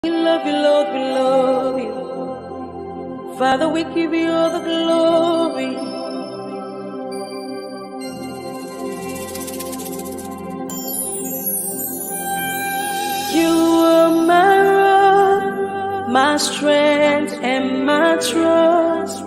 We love you, Lord, we love you. Father, we give you all the glory. You are my rock, my strength, and my trust.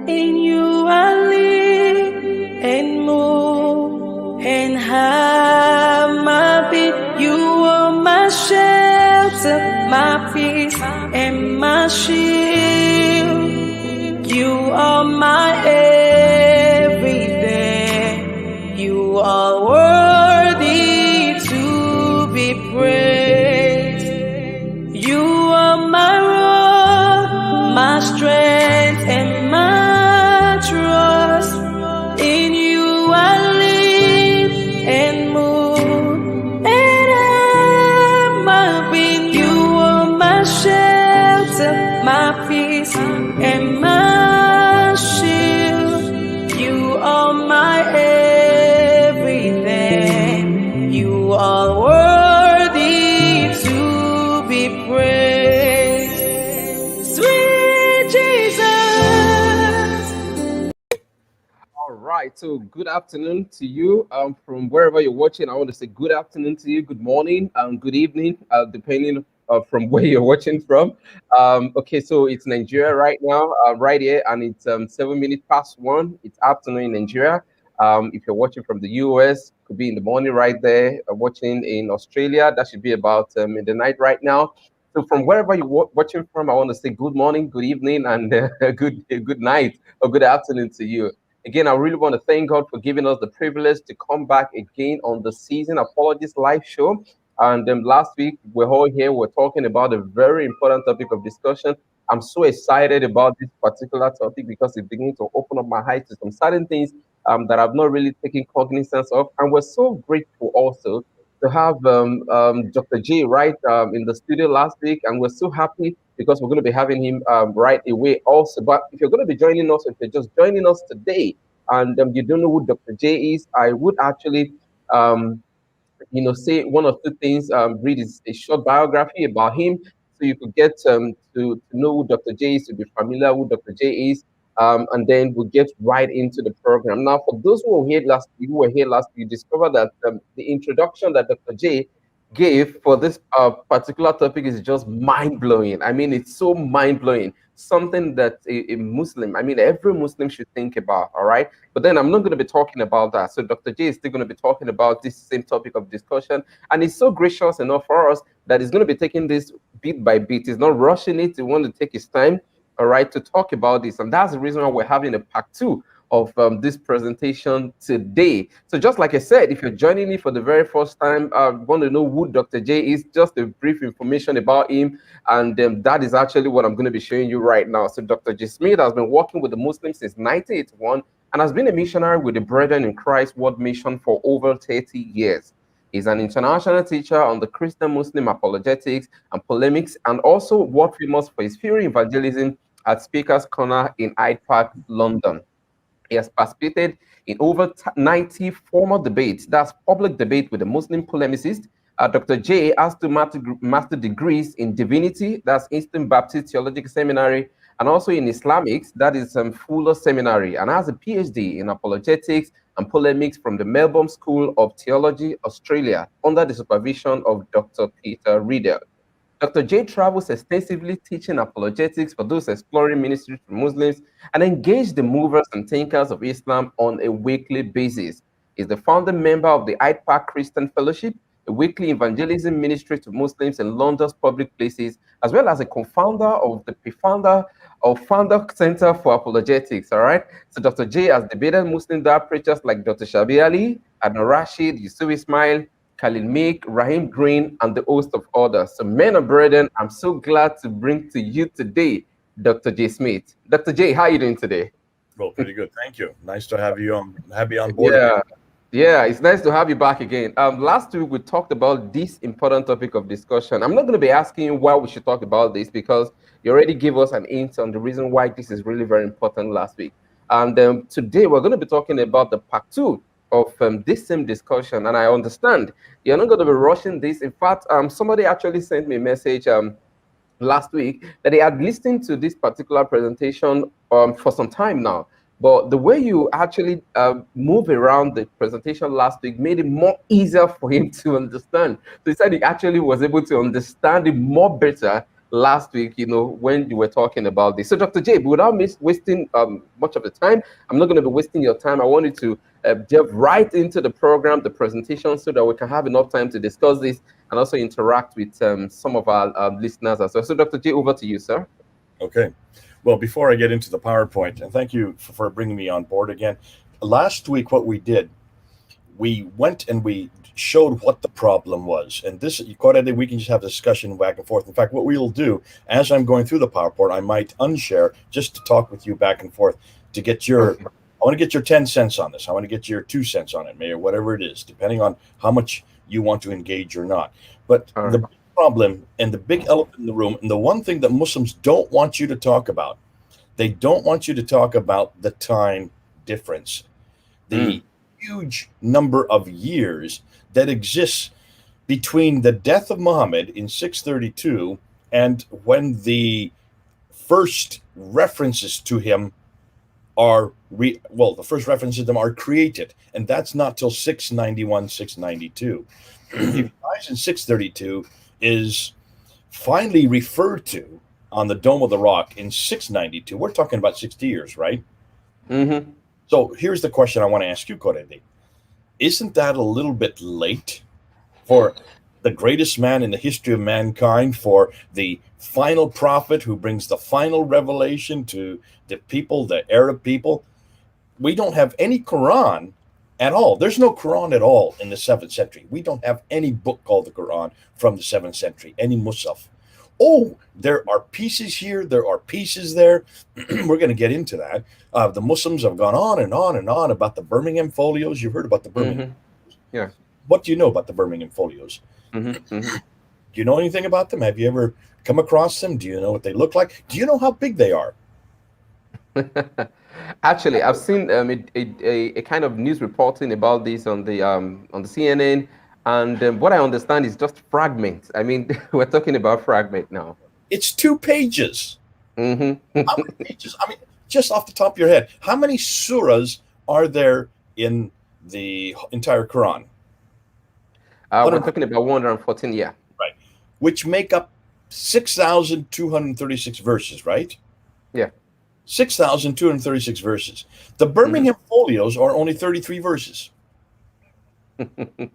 In you I live and move and have my being. You are my shelter, my peace, and my shield. You are my everything. You are worthy to be praised. You are my rock, my strength, and my trust. In you I live and move and have my being. You are my shelter, my peace, and my shield. You are my everything. You are worthy to be praised. Sweet Jesus. All right, so good afternoon to you from wherever you're watching. I want to say good afternoon to you, good morning, good evening, depending from where you're watching from. Okay, so it's Nigeria right now, right here, and it's 7 minutes past 1. It's afternoon in Nigeria. If you're watching from the US, could be in the morning right there. Watching in Australia, that should be about in the night right now. So from wherever you're watching from, I want to say good morning, good evening, and good night or good afternoon to you. Again, I really want to thank God for giving us the privilege to come back again on the season Apologist live show. And last week, we're all here, we're talking about a very important topic of discussion. I'm so excited about this particular topic because it begins to open up my eyes to some certain things that I've not really taken cognizance of. And we're so grateful also to have Dr. J right in the studio last week. And we're so happy because we're going to be having him right away also. But if you're going to be joining us, if you're just joining us today and you don't know who Dr. J is, I would actually, um, say one or two things, read a short biography about him so you could get to know who Dr. J is, to be familiar who Dr. J is. And then we'll get right into the program. Now, for those who were here last week, you discovered that the introduction that Dr. J gave for this particular topic is just mind blowing. I mean, it's so mind blowing. Something that a Muslim, I mean, every Muslim should think about. All right. But then I'm not going to be talking about that. So Dr. J is still going to be talking about this same topic of discussion. And he's so gracious enough for us that he's going to be taking this bit by bit. He's not rushing it. He wants to take his time, all right, to talk about this. And that's the reason why we're having a part two of this presentation today. So just like I said, if you're joining me for the very first time, want to know who Dr. J is, just a brief information about him. And that is actually what I'm going to be showing you right now. So Dr. J. Smith has been working with the Muslims since 1981 and has been a missionary with the Brethren in Christ World Mission for over 30 years. He's an international teacher on the Christian Muslim apologetics and polemics, and also world famous for his fiery evangelism at Speaker's Corner in Hyde Park, London. He has participated in over 90 formal debates, that's public debate with the Muslim polemicist. Dr. J has two master degrees in divinity, that's Eastern Baptist Theological Seminary, and also in Islamics, that is Fuller Seminary, and has a PhD in apologetics and polemics from the Melbourne School of Theology, Australia, under the supervision of Dr. Peter Riedel. Dr. J travels extensively teaching apologetics for those exploring ministry to Muslims and engage the movers and thinkers of Islam on a weekly basis. He's the founding member of the Hyde Park Christian Fellowship, a weekly evangelism ministry to Muslims in London's public places, as well as a co-founder of the founder Center for Apologetics. All right. So Dr. J has debated Muslim dad preachers like Dr. Shabi Ali, Adnan Rashid, Yusuf Ismail, Khalil Meek, Raheem Green, and the host of others. So, men and brethren, I'm so glad to bring to you today Dr. J. Smith. Dr. J, how are you doing today? Well, pretty good. Thank you. Nice to have you on. Happy on board. Yeah, it's nice to have you back again. Last week, we talked about this important topic of discussion. I'm not going to be asking you why we should talk about this because you already gave us an hint on the reason why this is really very important last week. And today, we're going to be talking about the part two of this same discussion, and I understand you're not going to be rushing this. In fact, somebody actually sent me a message last week that they had listened to this particular presentation for some time now. But the way you actually move around the presentation last week made it more easier for him to understand. So he said he actually was able to understand it more better last week, when you were talking about this. So Dr. J, without wasting much of the time, I'm not going to be wasting your time. I wanted to delve right into the program, the presentation, so that we can have enough time to discuss this and also interact with some of our listeners as well. So Dr. J, over to you, sir. Okay. Well, before I get into the PowerPoint, and thank you for bringing me on board again. Last week, what we did, we went and we showed what the problem was. And this, we can just have a discussion back and forth. In fact, what we'll do, as I'm going through the PowerPoint, I might unshare just to talk with you back and forth to get I want to get your 10 cents on this. I want to get your 2 cents on it, or whatever it is, depending on how much you want to engage or not. But the big problem and the big elephant in the room, and the one thing that Muslims don't want you to talk about, they don't want you to talk about the time difference, the huge number of years that exists between the death of Muhammad in 632 and when the first references to him are the first references to them are created, and that's not till 691, 692. He dies in 632, is finally referred to on the Dome of the Rock in 692. We're talking about 60 years, right? Mm-hmm. So here's the question I want to ask you, Korede. Isn't that a little bit late for the greatest man in the history of mankind, for the final prophet who brings the final revelation to the people, the Arab people? We don't have any Quran at all. There's no Quran at all in the 7th century. We don't have any book called the Quran from the 7th century, any Musaf. Oh, there are pieces here, there are pieces there. We're going to get into that. The Muslims have gone on and on and on about the Birmingham folios. You've heard about the Birmingham folios. Yeah. What do you know about the Birmingham folios? Mm-hmm. Do you know anything about them? Have you ever come across them? Do you know what they look like? Do you know how big they are? Actually, I've seen a kind of news reporting about this on the CNN, and what I understand is just fragments. I mean, we're talking about fragment now. It's 2 pages. Mm-hmm. How many pages? I mean, just off the top of your head, how many surahs are there in the entire Quran? We're talking about 114, yeah. Right. Which make up 6,236 verses, right? Yeah. 6,236 verses. The Birmingham folios are only 33 verses. You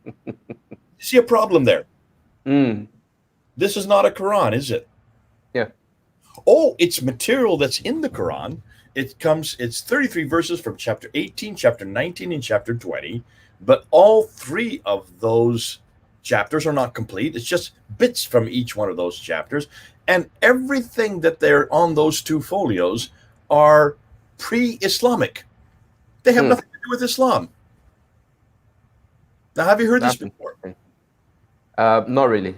see a problem there? This is not a Quran, is it? Yeah. Oh, it's material that's in the Quran. It's 33 verses from chapter 18, chapter 19, and chapter 20. But all 3 of those chapters are not complete. It's just bits from each one of those chapters. And everything that they're on those 2 folios are pre-Islamic. They have nothing to do with Islam. Now, have you heard this before? Not really.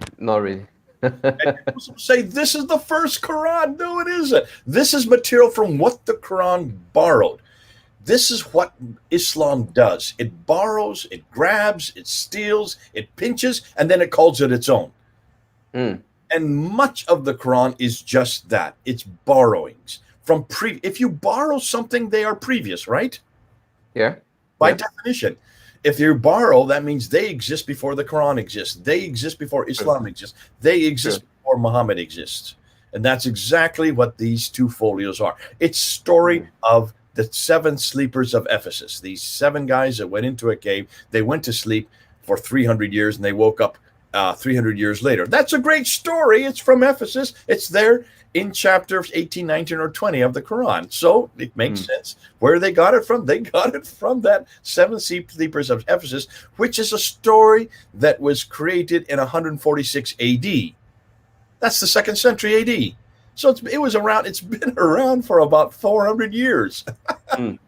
And people say this is the first Quran. No, it isn't. This is material from what the Quran borrowed. This is what Islam does. It borrows, it grabs, it steals, it pinches, and then it calls it its own. And much of the Quran is just that. It's borrowings from if you borrow something, they are previous, right? Yeah. By definition. If you borrow, that means they exist before the Quran exists. They exist before Islam exists. They exist before Muhammad exists. And that's exactly what these 2 folios are. It's story of the 7 sleepers of Ephesus. These 7 guys that went into a cave. They went to sleep for 300 years and they woke up 300 years later. That's a great story. It's from Ephesus. It's there in chapter 18, 19, or 20 of the Quran. So it makes sense where they got it from. They got it from that 7 sleepers of Ephesus, which is a story that was created in 146 AD. That's the 2nd century AD. So it's been around for about 400 years. 400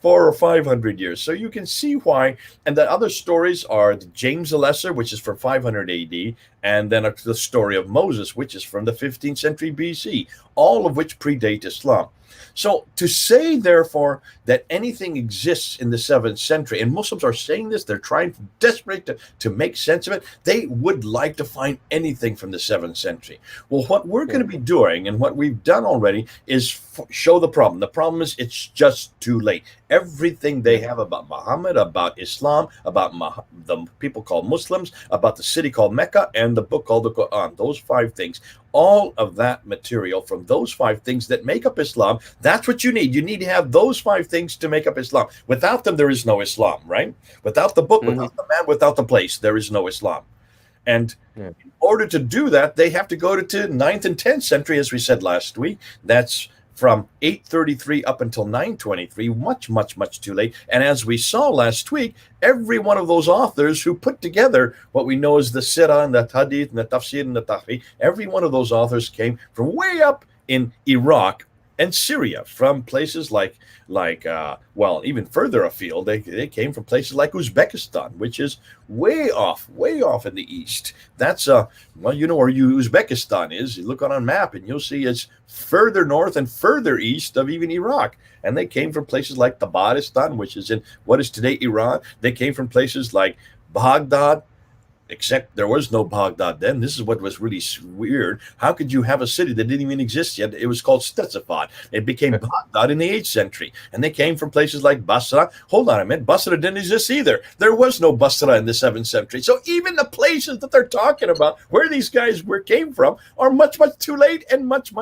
or 500 years. So you can see why. And the other stories are James the Lesser, which is from 500 AD, and then the story of Moses, which is from the 15th century BC, all of which predate Islam. So to say, therefore, that anything exists in the 7th century, and Muslims are saying this, they're trying desperate to make sense of it. They would like to find anything from the 7th century. Well, what we're going to be doing, and what we've done already, is show the problem. The problem is it's just too late. Everything they have about Muhammad, about Islam, about the people called Muslims, about the city called Mecca, and the book called the Quran, those 5 things, all of that material from those 5 things that make up Islam, that's what you need. You need to have those 5 things to make up Islam. Without them, there is no Islam, right? Without the book, without the man, without the place, there is no Islam. And in order to do that, they have to go to 9th and 10th century, as we said last week. That's from 833 up until 923, much too late. And as we saw last week, every one of those authors who put together what we know as the Sirah and the Hadith and the Tafsir and the Tahrir, every one of those authors came from way up in Iraq and Syria, from places like even further afield. They came from places like Uzbekistan, which is way off in the east. That's you know where Uzbekistan is. You look on a map and you'll see it's further north and further east of even Iraq. And they came from places like Tabaristan, which is in what is today Iran. They came from places like Baghdad, except there was no Baghdad then. This is what was really weird. How could you have a city that didn't even exist yet? It was called Stetafad. It became Baghdad in the 8th century. And they came from places like Basra. Hold on a minute. Basra didn't exist either. There was no Basra in the 7th century. So even the places that they're talking about, where these guys came from, are much too late and much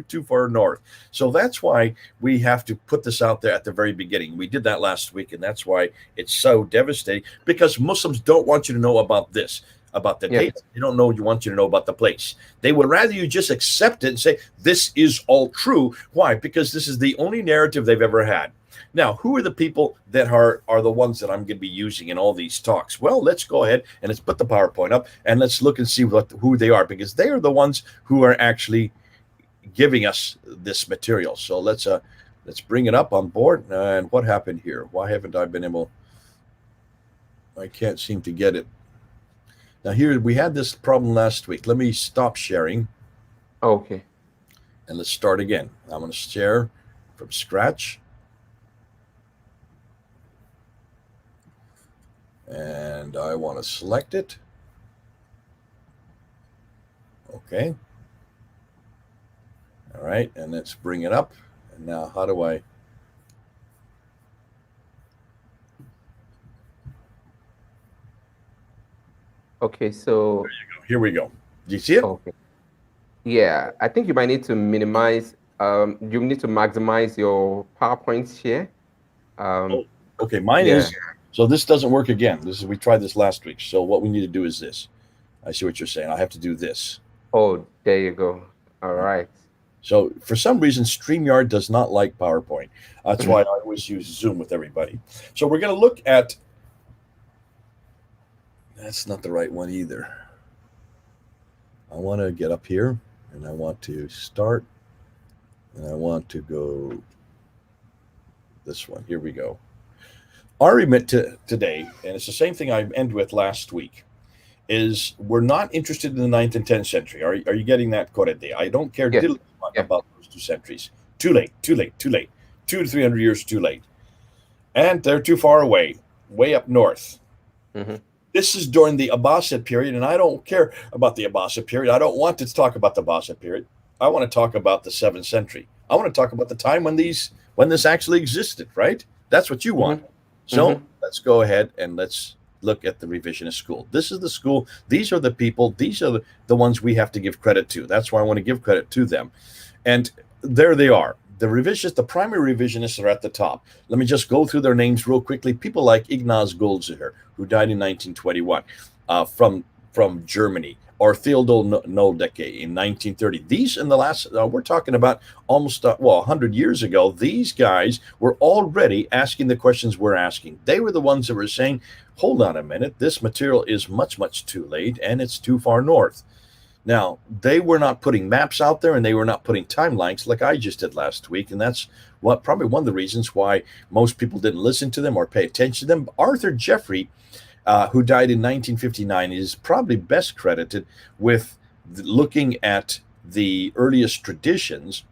too far north. So that's why we have to put this out there at the very beginning. We did that last week, and that's why it's so devastating, because Muslims don't want you to know about this. About the date. They don't want you to know about the place. They would rather you just accept it and say, this is all true. Why? Because this is the only narrative they've ever had. Now, who are the people that are the ones that I'm going to be using in all these talks? Well, let's go ahead and let's put the PowerPoint up and let's look and see who they are, because they are the ones who are actually giving us this material. So let's bring it up on board. And what happened here? Why haven't I been able? I can't seem to get it. Now here, we had this problem last week. Let me stop sharing. Okay. And let's start again. I'm going to share from scratch. And I want to select it. Okay. All right, and let's bring it up. And now how do I... Okay, so there you go. Here we go. Do you see it? Okay. Yeah, I think you might need to minimize. You need to maximize your PowerPoint share. Okay, mine is. So this doesn't work again. We tried this last week. So what we need to do is this. I see what you're saying. I have to do this. Oh, there you go. All right. So for some reason, StreamYard does not like PowerPoint. That's why I always use Zoom with everybody. So we're going to look at. That's not the right one either. I want to get up here and I want to start and I want to go this one. Here we go. Our remit today, and it's the same thing I ended with last week, is we're not interested in the 9th and 10th century. Are you getting that, Correde? I don't care about those 2 centuries. Too late. 200 to 300 years too late. And they're too far away, way up north. Mm-hmm. This is during the Abbasid period, and I don't care about the Abbasid period. I don't want to talk about the Abbasid period. I want to talk about the 7th century. I want to talk about the time when this actually existed, right? That's what you want. Mm-hmm. So let's go ahead and let's look at the revisionist school. This is the school. These are the people. These are the ones we have to give credit to. That's why I want to give credit to them. And there they are. The primary revisionists are at the top. Let me just go through their names real quickly. People like Ignaz Goldziher, who died in 1921, from Germany, or Theodor Noldeke in 1930. These in the last, we're talking about almost 100 years ago. These guys were already asking the questions we're asking. They were the ones that were saying, "Hold on a minute, this material is much too late, and it's too far north." Now, they were not putting maps out there, and they were not putting timelines like I just did last week, and that's probably one of the reasons why most people didn't listen to them or pay attention to them. Arthur Jeffrey who died in 1959, is probably best credited with looking at the earliest traditions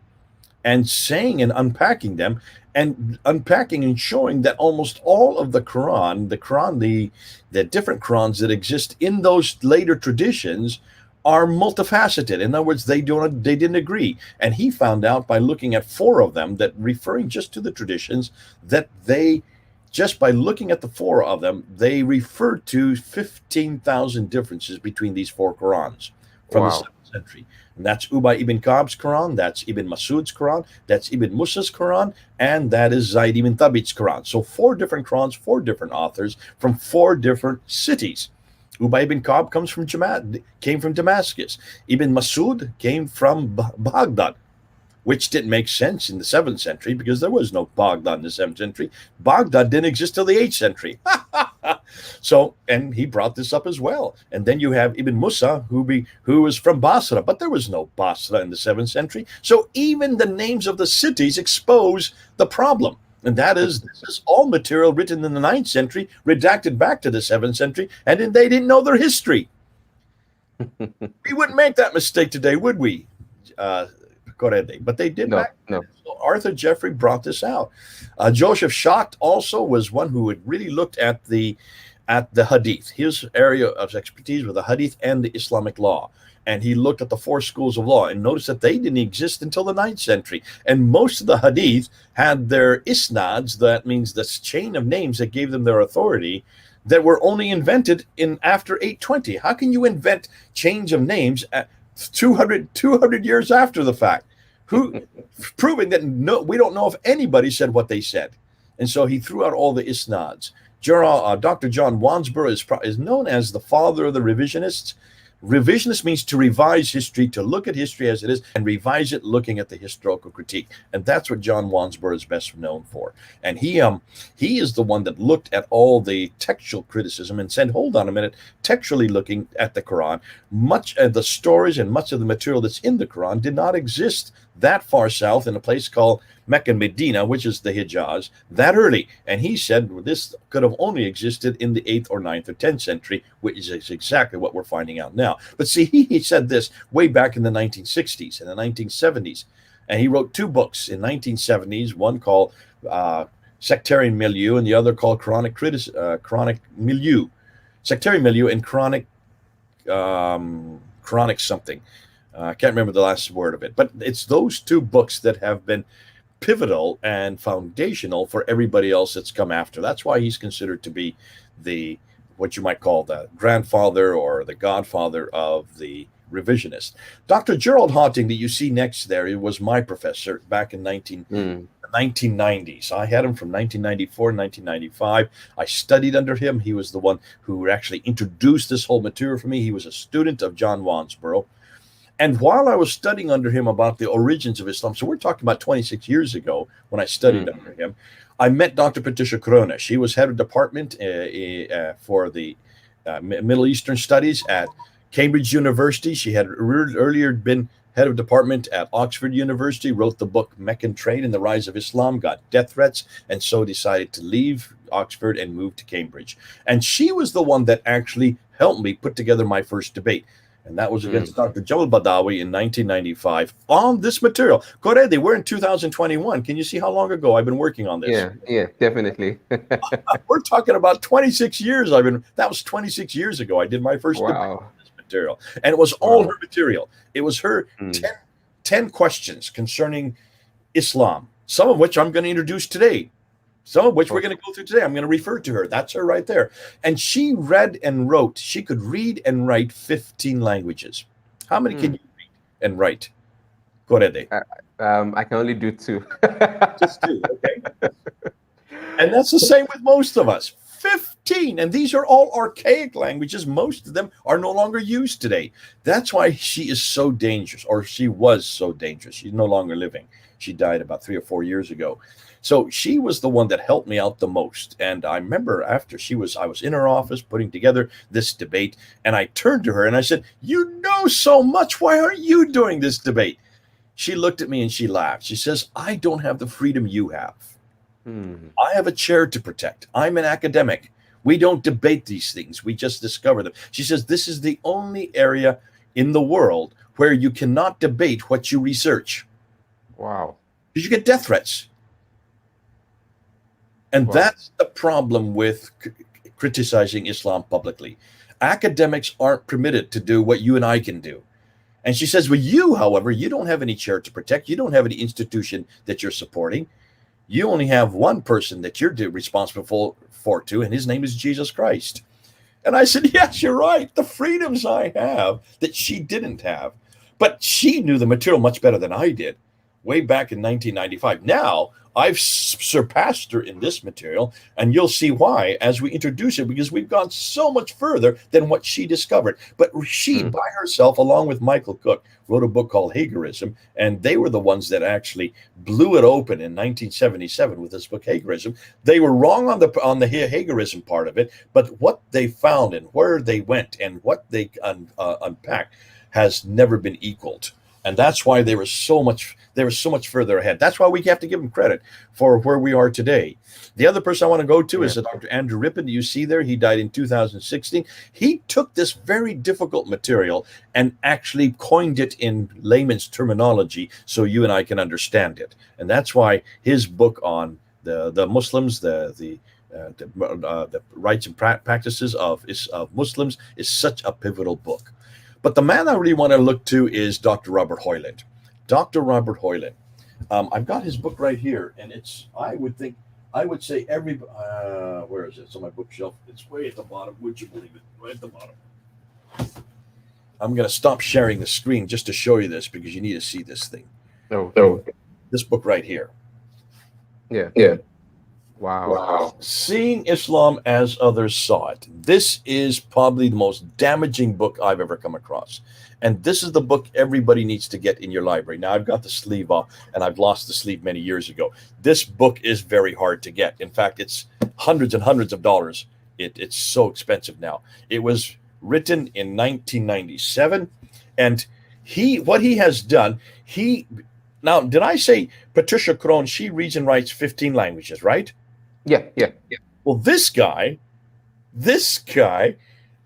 and saying and unpacking them, and unpacking and showing that almost all of the Quran, the different Qurans that exist in those later traditions are multifaceted. In other words, they didn't agree. And he found out by looking at 4 of them, that referring just to the traditions, that they, just by looking at the 4 of them, they refer to 15,000 differences between these 4 Qurans from the Wow. 7th century. And that's Ubay ibn Ka'b's Quran, that's Ibn Masud's Quran, that's Ibn Musa's Quran, and that is Zayd ibn Thabit's Quran. So 4 different Qurans, 4 different authors from 4 different cities. Ubay ibn Ka'b came from Damascus. Ibn Masud came from Baghdad, which didn't make sense in the 7th century because there was no Baghdad in the 7th century. Baghdad didn't exist till the 8th century. So, and he brought this up as well. And then you have Ibn Musa, who was from Basra, but there was no Basra in the 7th century. So even the names of the cities expose the problem. And that is, this is all material written in the 9th century, redacted back to the 7th century, and then they didn't know their history. We wouldn't make that mistake today, would we? But they did. No, no. So Arthur Jeffrey brought this out. Joseph Schacht also was one who had really looked at the Hadith. His area of expertise was the Hadith and the Islamic law. And he looked at the 4 schools of law and noticed that they didn't exist until the 9th century. And most of the Hadith had their isnads, that means the chain of names that gave them their authority, that were only invented in after 820. How can you invent change of names at 200 years after the fact? Proving that we don't know if anybody said what they said. And so he threw out all the isnads. Dr. John Wansborough is known as the father of the revisionists. Revisionist means to revise history, to look at history as it is and revise it looking at the historical critique. And that's what John Wansborough is best known for. And he is the one that looked at all the textual criticism and said, hold on a minute, textually looking at the Quran, much of the stories and much of the material that's in the Quran did not exist that far south in a place called Mecca and Medina, which is the Hijaz, that early. And he said this could have only existed in the 8th or 9th or 10th century, which is exactly what we're finding out now. But see, he said this way back in the 1960s and the 1970s. And he wrote 2 books in 1970s, one called Sectarian Milieu and the other called Chronic Milieu. Sectarian Milieu and Chronic something. I can't remember the last word of it. But it's those 2 books that have been pivotal and foundational for everybody else that's come after. That's why he's considered to be what you might call the grandfather or the godfather of the revisionist. Dr. Gerald Hawting, that you see next there, he was my professor back in 1990s. I had him from 1994 to 1995. I studied under him. He was the one who actually introduced this whole material for me. He was a student of John Wansborough. And while I was studying under him about the origins of Islam, so we're talking about 26 years ago when I studied under him, I met Dr. Patricia Corona. She was head of department for the Middle Eastern Studies at Cambridge University. She had earlier been head of department at Oxford University, wrote the book Meccan Trade and the Rise of Islam, got death threats, and so decided to leave Oxford and move to Cambridge. And she was the one that actually helped me put together my first debate. And that was against Dr. Jamal Badawi in 1995 on this material. Corredi, we're in 2021. Can you see how long ago I've been working on this? Yeah, definitely. We're talking about 26 years. That was 26 years ago. I did my first debate on this material. And it was all her material. It was her 10 questions concerning Islam, some of which I'm going to introduce today. Some of which we're going to go through today. I'm going to refer to her. That's her right there. And she read and wrote. She could read and write 15 languages. How many can you read and write? Correde? I can only do 2. Just 2, okay? And that's the same with most of us. 15. And these are all archaic languages. Most of them are no longer used today. That's why she is so dangerous, or she was so dangerous. She's no longer living. She died about 3 or 4 years ago. So she was the one that helped me out the most. And I remember after I was in her office putting together this debate, and I turned to her and I said, "You know so much. Why aren't you doing this debate?" She looked at me and she laughed. She says, "I don't have the freedom you have. I have a chair to protect. I'm an academic. We don't debate these things. We just discover them. She says this is the only area in the world where you cannot debate what you research. Wow. Because you get death threats. And that's the problem with criticizing Islam publicly. Academics aren't permitted to do what you and I can do. And she says, well, you, however, you don't have any chair to protect. You don't have any institution that you're supporting. You only have one person that you're responsible for to, and his name is Jesus Christ. And I said, yes, you're right. The freedoms I have that she didn't have. But she knew the material much better than I did way back in 1995. Now, I've surpassed her in this material, and you'll see why as we introduce it, because we've gone so much further than what she discovered. But she, by herself, along with Michael Cook, wrote a book called Hagerism, and they were the ones that actually blew it open in 1977 with this book, Hagerism. They were wrong on the Hagerism part of it, but what they found and where they went and what they unpacked has never been equaled. And that's why they were so much further ahead. That's why we have to give them credit for where we are today. The other person I want to go to is Dr. Andrew Rippon. You see there, he died in 2016. He took this very difficult material and actually coined it in layman's terminology so you and I can understand it. And that's why his book on the Muslims, the rights and practices of Muslims is such a pivotal book. But the man I really want to look to is Dr. Robert Hoyland. Dr. Robert Hoyland. I've got his book right here, and I would say where is it? It's on my bookshelf. It's way at the bottom. Would you believe it? Right at the bottom. I'm going to stop sharing the screen just to show you this because you need to see this thing. Oh. This book right here. Yeah. Wow. Seeing Islam as Others Saw It. This is probably the most damaging book I've ever come across. And this is the book everybody needs to get in your library. Now, I've got the sleeve off, and I've lost the sleeve many years ago. This book is very hard to get. In fact, it's hundreds and hundreds of dollars. It's so expensive now. It was written in 1997. And what he has done, now, did I say Patricia Crone, she reads and writes 15 languages, right? Yeah. Well, this guy,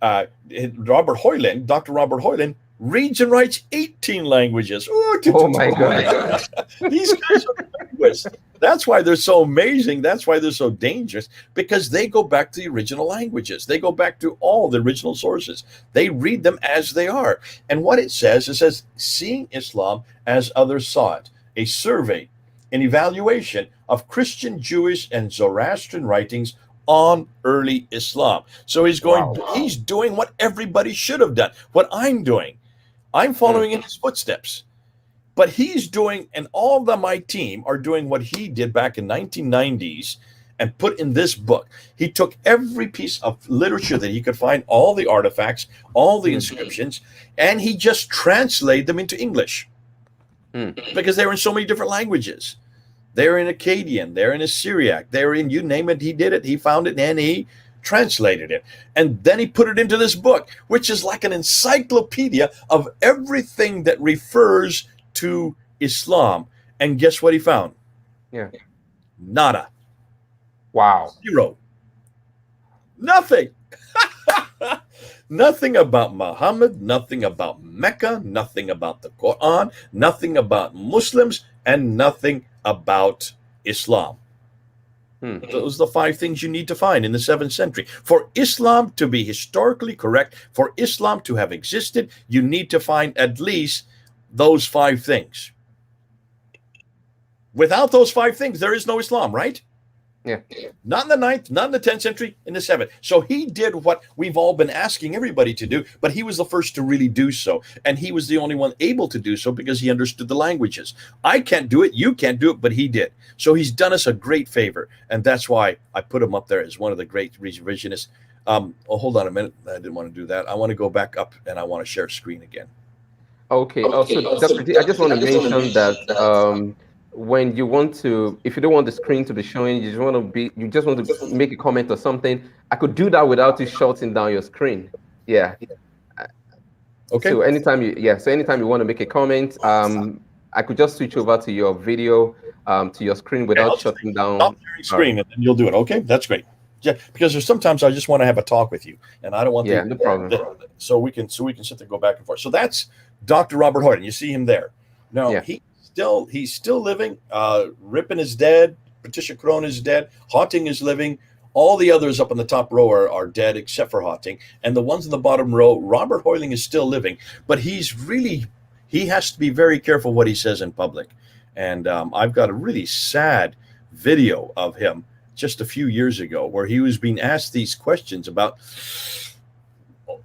Robert Hoyland, Dr. Robert Hoyland, reads and writes 18 languages. Oh my God. These guys are linguists. That's why they're so amazing. That's why they're so dangerous, because they go back to the original languages. They go back to all the original sources. They read them as they are. And what it says, seeing Islam as Others Saw It, a survey, an evaluation of Christian, Jewish, and Zoroastrian writings on early Islam. So he's doing what everybody should have done, what I'm doing. I'm following in his footsteps. But he's doing, and all of my team are doing what he did back in 1990s and put in this book. He took every piece of literature that he could find, all the artifacts, all the inscriptions, and he just translated them into English because they were in so many different languages. They're in Akkadian, they're in Syriac, they're in, you name it, he did it, he found it, and he translated it. And then he put it into this book, which is like an encyclopedia of everything that refers to Islam. And guess what he found? Yeah. Nada. Wow. Zero. Nothing. Nothing about Muhammad, nothing about Mecca, nothing about the Quran, nothing about Muslims, and nothing about Islam. Those are the 5 things you need to find in the 7th century. For Islam to be historically correct, for Islam to have existed, you need to find at least those 5 things. Without those 5 things, there is no Islam, right? Yeah. Not in the 9th, not in the 10th century, in the 7th. So he did what we've all been asking everybody to do, but he was the first to really do so. And he was the only one able to do so because he understood the languages. I can't do it, you can't do it, but he did. So he's done us a great favor. And that's why I put him up there as one of the great revisionists. Hold on a minute. I didn't want to do that. I want to go back up and I want to share screen again. Okay. Also, Dr. D, I just want to mention that when you want to, if you don't want the screen to be showing, you just want to make a comment or something, I could do that without you shutting down your screen. Yeah. Okay. So anytime you want to make a comment, I could just switch over to your video, to your screen without shutting down. Stop sharing screen and then you'll do it. Okay, that's great. Yeah, because there's sometimes I just want to have a talk with you, and I don't want Yeah, no problem. so we can sit there, go back and forth. So that's Dr. Robert Hoyden. You see him there. Now Yeah. he's still living. Ripon is dead. Patricia Crone is dead. Hawting is living. All the others up in the top row are dead except for Hawting, and the ones in the bottom row, Robert Hoyling is still living, but he has to be very careful what he says in public. And I've got a really sad video of him just a few years ago where he was being asked these questions about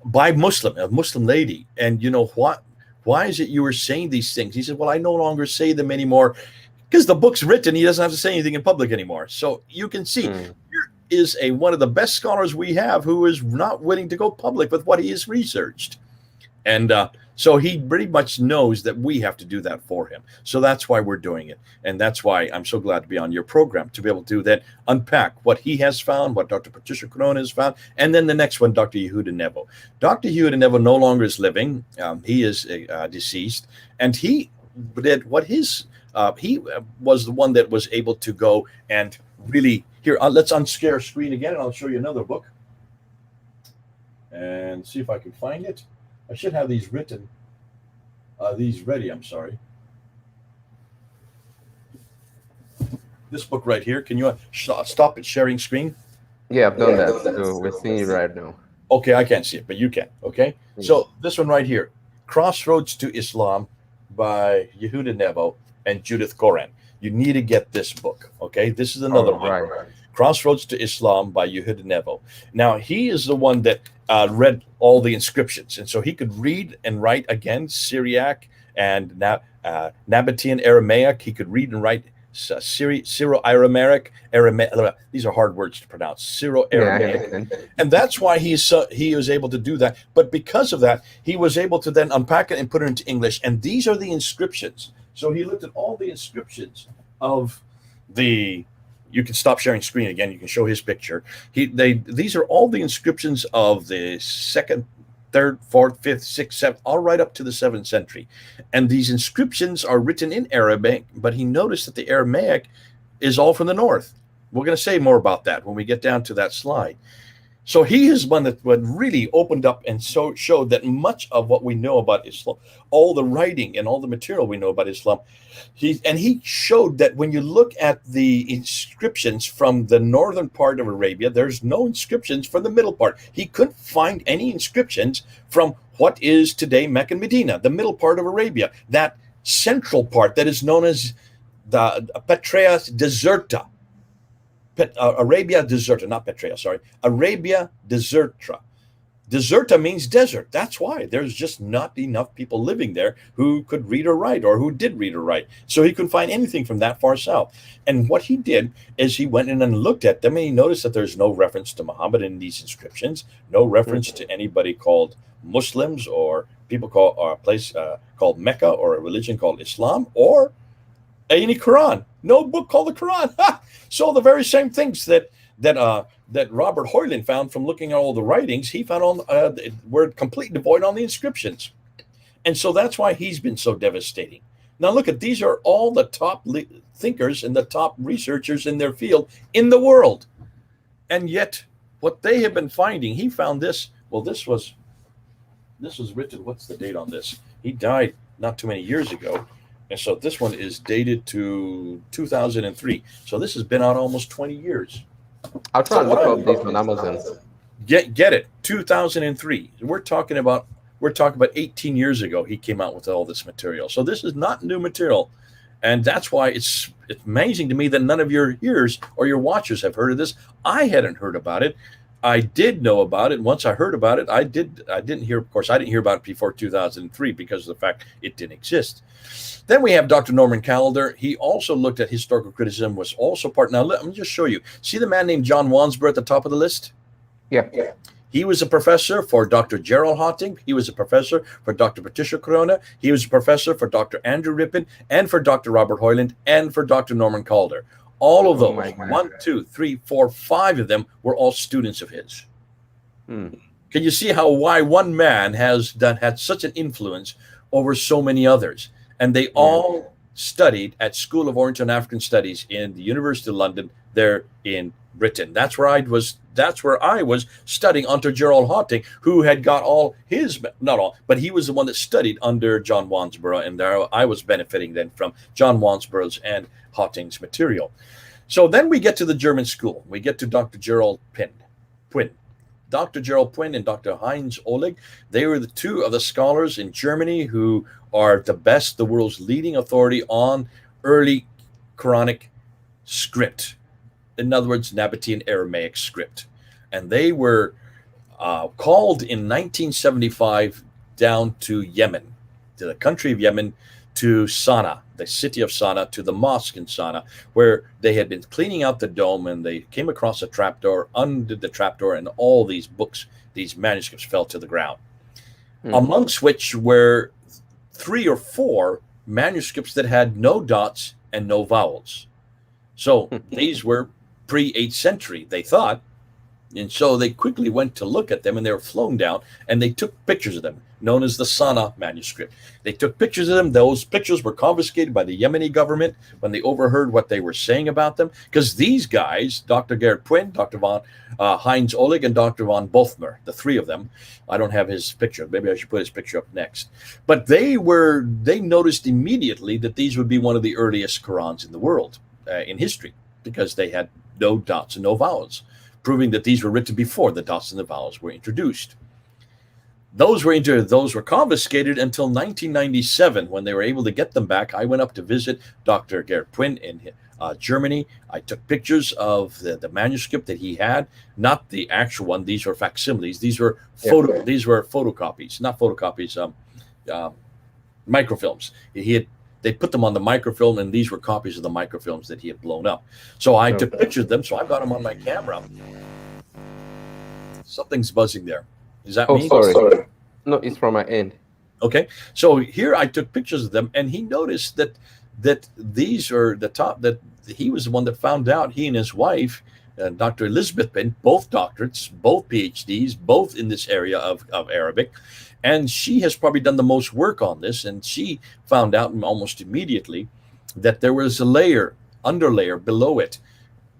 by a Muslim lady, and what? Why is it you were saying these things? He said, well, I no longer say them anymore because the book's written. He doesn't have to say anything in public anymore. So you can see here is one of the best scholars we have who is not willing to go public with what he has researched. And so he pretty much knows that we have to do that for him. So that's why we're doing it. And that's why I'm so glad to be on your program, to be able to then unpack what he has found, what Dr. Patricia Corona has found, and then the next one, Dr. Yehuda Nevo. Dr. Yehuda Nevo no longer is living. He is deceased. And he did what he was the one that was able to go and really, here, let's unshare screen again, and I'll show you another book. And see if I can find it. I should have these written, these ready, I'm sorry. This book right here, can you stop it sharing screen? Yeah, I've done that. So we're seeing it right now. Okay, I can't see it, but you can, okay? Yeah. So this one right here, Crossroads to Islam by Yehuda Nevo and Judith Koren. You need to get this book, okay? This is another one. Right. Crossroads to Islam by Yehuda Nevo. Now, he is the one that read all the inscriptions, and so he could read and write, again, Syriac and Nabatean Aramaic. He could read and write Syro-Aramaic. These are hard words to pronounce. Syro-Aramaic. Yeah, and that's why he was able to do that. But because of that, he was able to then unpack it and put it into English. And these are the inscriptions. So he looked at all the inscriptions of the... You can stop sharing screen again. You can show his picture. These are all the inscriptions of the 2nd, 3rd, 4th, 5th, 6th, 7th, all right up to the 7th century. And these inscriptions are written in Arabic, but he noticed that the Aramaic is all from the north. We're going to say more about that when we get down to that slide. So he is one that really opened up and showed that much of what we know about Islam, all the writing and all the material we know about Islam, he showed that when you look at the inscriptions from the northern part of Arabia, there's no inscriptions from the middle part. He couldn't find any inscriptions from what is today Mecca and Medina, the middle part of Arabia, that central part that is known as the Petraea Deserta. Arabia Deserta, not Petraea, sorry. Arabia Deserta. Deserta means desert. That's why there's just not enough people living there who could read or write, or who did read or write. So he couldn't find anything from that far south. And what he did is he went in and looked at them, and he noticed that there's no reference to Muhammad in these inscriptions, no reference to anybody called Muslims, or people call or a place called Mecca, or a religion called Islam, or any Quran. No book called the Quran. So the very same things that Robert Hoyland found from looking at all the writings, he found were completely devoid on the inscriptions. And so that's why he's been so devastating. Now look at, these are all the top thinkers and the top researchers in their field in the world. And yet what they have been finding, he found this, well, this was written, what's the date on this? He died not too many years ago. And so this one is dated to 2003. So this has been out almost 20 years. I'll try to look up these on Amazon. Get it. 2003. We're talking about 18 years ago he came out with all this material. So this is not new material. And that's why it's amazing to me that none of your hearers or your watchers have heard of this. I hadn't heard about it. I did know about it. Once I heard about it, I didn't hear about it before 2003 because of the fact it didn't exist. Then we have Dr. Norman Calder. He also looked at historical criticism, was also part. Now, let me just show you. See the man named John Wansborough at the top of the list? Yeah. He was a professor for Dr. Gerald Hawting. He was a professor for Dr. Patricia Corona. He was a professor for Dr. Andrew Ripon and for Dr. Robert Hoyland and for Dr. Norman Calder. All of those, 1, 2, 3, 4, 5 of them were all students of his. Can you see why one man had such an influence over so many others? And they all studied at School of Oriental and African Studies in the University of London there in Britain. That's where I was that's where I was studying under Gerald Hawting, who had got all his, not all, but he was the one that studied under John Wansborough, and there I was benefiting then from John Wansborough's and Hawting's material. So then we get to the German school. We get to Dr. Gerald Puyn. Dr. Gerald Puyn and Dr. Heinz Oleg, they were the two of the scholars in Germany who are the world's leading authority on early Quranic script. In other words, Nabatean Aramaic script. And they were called in 1975 down to Yemen, to the country of Yemen, to Sana'a, the city of Sana'a, to the mosque in Sana'a, where they had been cleaning out the dome, and they came across a trapdoor, undid the trapdoor, and all these books, these manuscripts fell to the ground, amongst which were 3 or 4 manuscripts that had no dots and no vowels. So these were pre-8th century, they thought. And so they quickly went to look at them, and they were flown down, and they took pictures of them, known as the Sana'a manuscript. They took pictures of them. Those pictures were confiscated by the Yemeni government when they overheard what they were saying about them, because these guys, Dr. Gerhard Puyn, Dr. Heinz Oleg, and Dr. von Bothmer, the 3 of them, I don't have his picture. Maybe I should put his picture up next. But they noticed immediately that these would be one of the earliest Qurans in the world, in history, because they had no dots and no vowels, proving that these were written before the dots and the vowels were introduced. Those were confiscated until 1997, when they were able to get them back. I went up to visit Dr. Gerhard Puyn in Germany. I took pictures of the manuscript that he had, not the actual one. These were facsimiles. These were photocopies, not photocopies, microfilms. They put them on the microfilm, and these were copies of the microfilms that he had blown up. So I took pictures of them, so I've got them on my camera. Something's buzzing there. Is that me? Sorry. No, it's from my end. Okay. So here I took pictures of them, and he noticed that these are the top, that he was the one that found out, he and his wife, Dr. Elizabeth Puyn, both doctorates, both PhDs, both in this area of Arabic. And she has probably done the most work on this, and she found out almost immediately that there was a underlayer below it.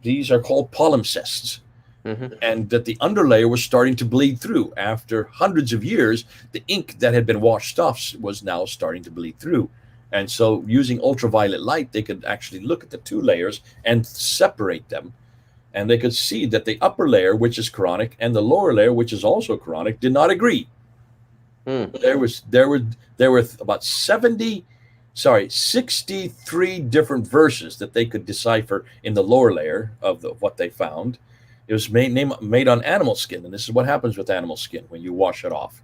These are called palimpsests, and that the underlayer was starting to bleed through. After hundreds of years, the ink that had been washed off was now starting to bleed through. And so using ultraviolet light, they could actually look at the 2 layers and separate them. And they could see that the upper layer, which is Quranic, and the lower layer, which is also Quranic, did not agree. There were about 63 different verses that they could decipher in the lower layer of what they found. It was made on animal skin, and this is what happens with animal skin when you wash it off.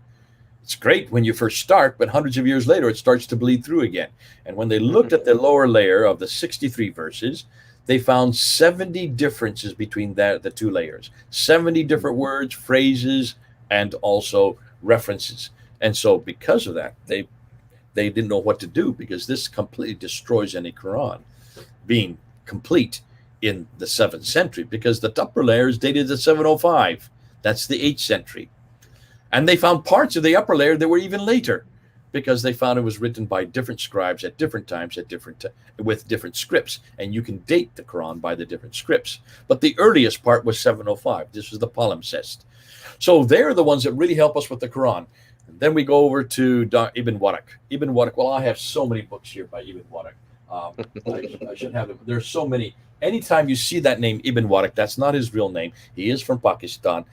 It's great when you first start, but hundreds of years later, it starts to bleed through again. And when they looked at the lower layer of the 63 verses, they found 70 differences between the 2 layers, 70 different words, phrases, and also references. And so because of that, they didn't know what to do, because this completely destroys any Quran being complete in the 7th century, because the upper layer is dated at 705. That's the 8th century. And they found parts of the upper layer that were even later, because they found it was written by different scribes at different times, with different scripts. And you can date the Quran by the different scripts. But the earliest part was 705. This was the palimpsest. So they're the ones that really help us with the Quran. And then we go over to Ibn Warraq. Ibn Warraq, well, I have so many books here by Ibn Warraq. I should have them. There's so many. Anytime you see that name, Ibn Warraq, that's not his real name. He is from Pakistan.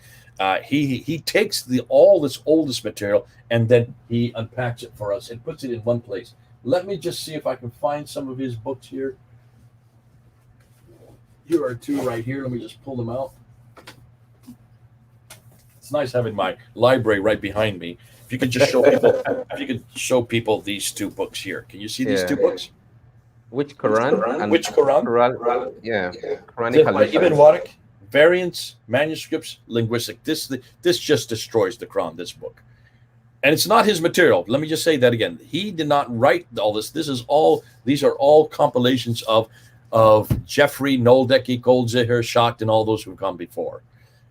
He takes all this oldest material, and then he unpacks it for us and puts it in one place. Let me just see if I can find some of his books here. Here are 2 right here. Let me just pull them out. It's nice having my library right behind me. If you could just show people, these 2 books here. Can you see these 2 books? Which Quran? And which Quran? Yeah. By Ibn Warraq, variants, manuscripts, linguistic. This just destroys the Quran, this book. And it's not his material. Let me just say that again. He did not write all this. These are all compilations of Jeffrey, Noldeki, Goldziher, Schacht, and all those who've come before.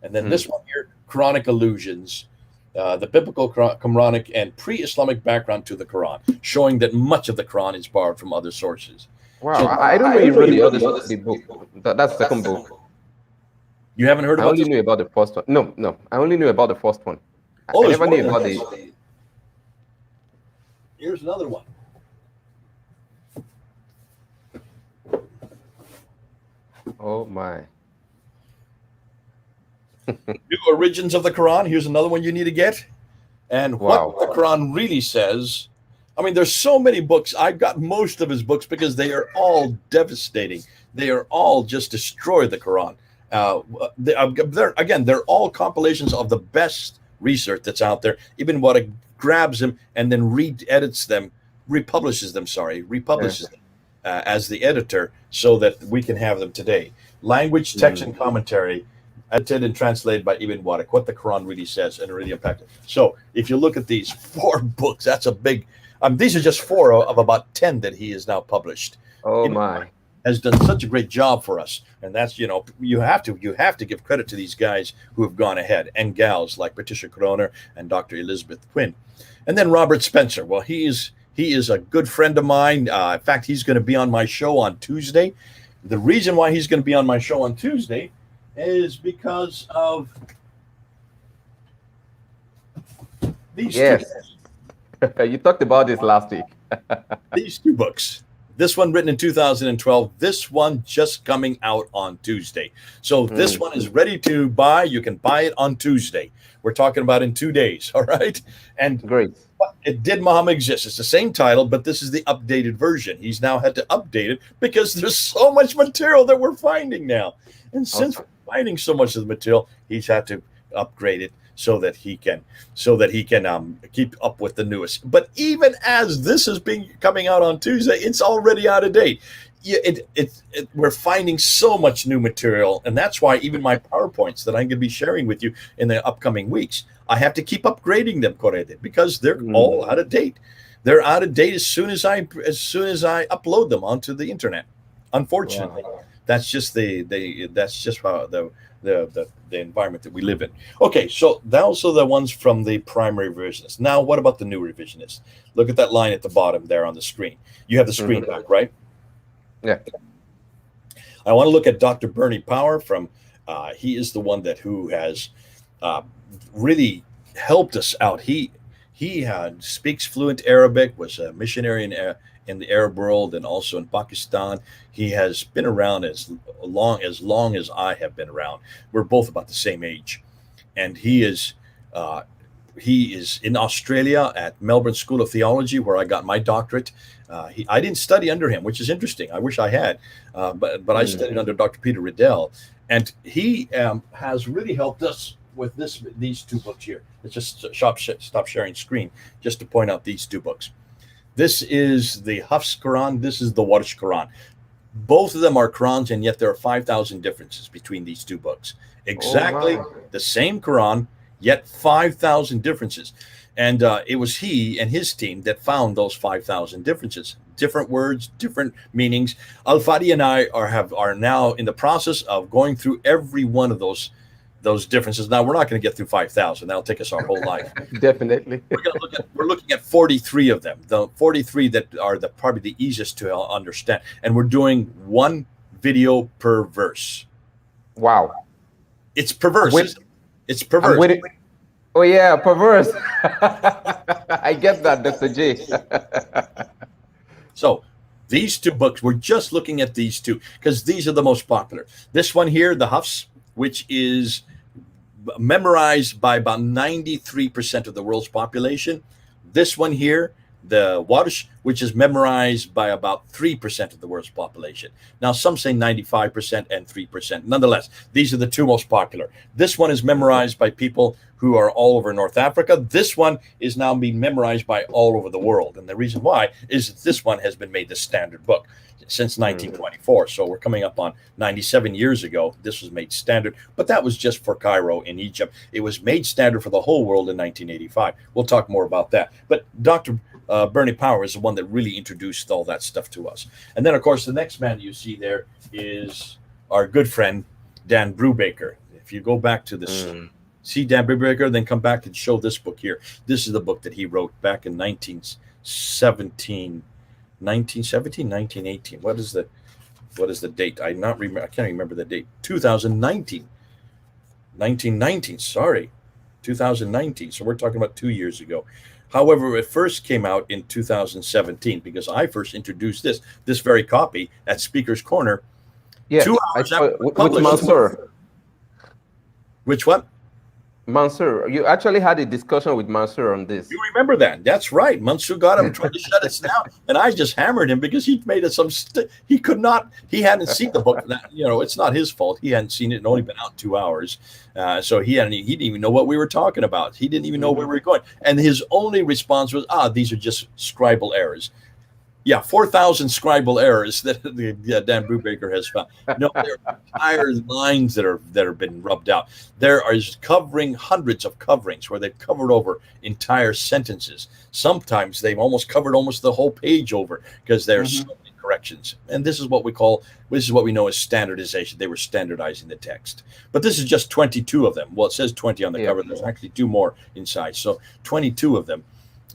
And then this one here, Quranic allusions, the biblical Quranic and pre-Islamic background to the Quran, showing that much of the Quran is borrowed from other sources. Wow, so, I don't know you read the other book. That's the second book. You haven't heard I about only this? knew about the first one. No. I only knew about the first one. Oh, I there's never more knew than about this. the. Here's another one. Oh my. New Origins of the Quran. Here's another one you need to get. And Wow. what the Quran really says. I mean, there's so many books. I've got most of his books because they are all devastating. They are all just destroy the Quran. They're all compilations of the best research that's out there. Ibn Waraq grabs them and then republishes them, republishes them as the editor so that we can have them today. Language, text, and commentary, edited and translated by Ibn Waraq, what the Quran really says and really impacted. So if you look at these 4 books, that's a big. These are just 4 of about 10 that he has now published. Oh my. Has done such a great job for us, and that's you have to give credit to these guys who have gone ahead, and gals like Patricia Croner and Dr. Elizabeth Quinn, and then Robert Spencer. Well, he is a good friend of mine. In fact, he's going to be on my show on Tuesday. The reason why he's going to be on my show on Tuesday is because of these Yes. You talked about this last week. these 2 books. This one written in 2012. This one just coming out on Tuesday. So this one is ready to buy. You can buy it on Tuesday. We're talking about in 2 days. All right. And Great. Did Muhammad exist? It's the same title, but this is the updated version. He's now had to update it because there's so much material that we're finding now. And since we're finding so much of the material, he's had to upgrade it so that he can keep up with the newest. But even as this is coming out on Tuesday, it's already out of date. We're finding so much new material, and that's why even my PowerPoints that I'm going to be sharing with you in the upcoming weeks, I have to keep upgrading them, Correde, because they're all out of date. They're out of date as soon as I upload them onto the internet. Unfortunately, that's just how the environment that we live in. Okay, so those are the ones from the primary revisionists. Now, what about the new revisionists? Look at that line at the bottom there on the screen. You have the screen back, right? Yeah. I want to look at Dr. Bernie Power from. He is the one who has really helped us out. He speaks fluent Arabic. Was a missionary in the Arab world and also in Pakistan. He has been around as long as I have been around. We're both about the same age, and he is in Australia at Melbourne School of Theology, where I got my doctorate. I didn't study under him, which is interesting. I wish I had, but I studied under Dr. Peter Riddell, and he has really helped us with these 2 books here. Let's just stop sharing screen just to point out these 2 books. This is the Hafs Quran. This is the Warsh Quran. Both of them are Qurans, and yet there are 5,000 differences between these 2 books. Exactly the same Quran, yet 5,000 differences. And it was he and his team that found those 5,000 differences. Different words, different meanings. Al-Fadi and I are now in the process of going through every one of those differences. Now, we're not going to get through 5,000. That'll take us our whole life. Definitely. We're looking at 43 of them. The 43 that are probably the easiest to understand. And we're doing 1 video per verse. Wow. It's perverse. It's perverse. Oh yeah, perverse. I get that, Dr. J. So these 2 books, we're just looking at these 2 because these are the most popular. This one here, the Hafs, which is memorized by about 93% of the world's population. This one here, the Warsh, which is memorized by about 3% of the world's population. Now, some say 95% and 3%. Nonetheless, these are the 2 most popular. This one is memorized by people who are all over North Africa. This one is now being memorized by all over the world. And the reason why is that this one has been made the standard book since 1924. So we're coming up on 97 years ago. This was made standard, but that was just for Cairo in Egypt. It was made standard for the whole world in 1985. We'll talk more about that. But Dr. Bernie Power is the one that really introduced all that stuff to us. And then, of course, the next man you see there is our good friend, Dan Brubaker. If you go back to this, see Dan Brubaker, then come back and show this book here. This is the book that he wrote back in 1918. What is the date? I can't remember the date. 2019. 1919, sorry, 2019. So we're talking about 2 years ago. However, it first came out in 2017 because I first introduced this very copy at Speaker's Corner Yeah, 2 hours after it was with published. Mansour. Which one? Mansour, you actually had a discussion with Mansour on this. You remember that? That's right. Mansour got him trying to shut us down, and I just hammered him because he made us he could not. He hadn't seen the book. It's not his fault. He hadn't seen it. It only been out 2 hours, so he didn't even know what we were talking about. He didn't even know where we were going, and his only response was, "These are just scribal errors." Yeah, 4,000 scribal errors that Dan Brubaker has found. No, there are entire lines that have been rubbed out. There is hundreds of coverings where they've covered over entire sentences. Sometimes they've covered the whole page over because there's so many corrections. And this is what we know as standardization. They were standardizing the text. But this is just 22 of them. Well, it says 20 on the cover. There's actually 2 more inside. So 22 of them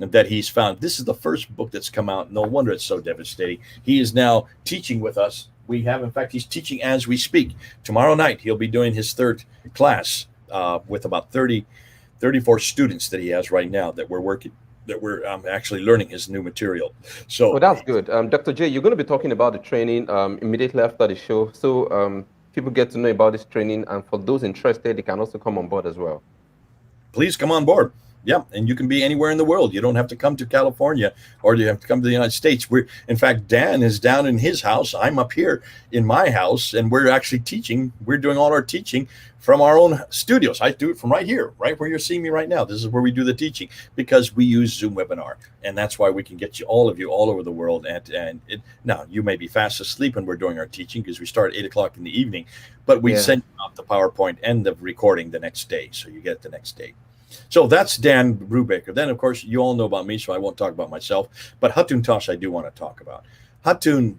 that he's found. This is the first book that's come out. No wonder it's so devastating. He is now teaching with us. In fact, he's teaching as we speak. Tomorrow night, he'll be doing his 3rd class with about 34 students that he has right now that we're actually learning his new material. So that's good. Dr. J, you're going to be talking about the training immediately after the show. So people get to know about this training. And for those interested, they can also come on board as well. Please come on board. Yeah, and you can be anywhere in the world. You don't have to come to California or you have to come to the United States. In fact, Dan is down in his house. I'm up here in my house, and we're actually teaching. We're doing all our teaching from our own studios. I do it from right here, right where you're seeing me right now. This is where we do the teaching because we use Zoom Webinar, and that's why we can get all of you all over the world. Now, you may be fast asleep when we're doing our teaching because we start at 8 o'clock in the evening, but we send you out the PowerPoint and the recording the next day, so you get it the next day. So that's Dan Brubaker. Then, of course, you all know about me, so I won't talk about myself. But Hatun Tash, I do want to talk about. Hatun,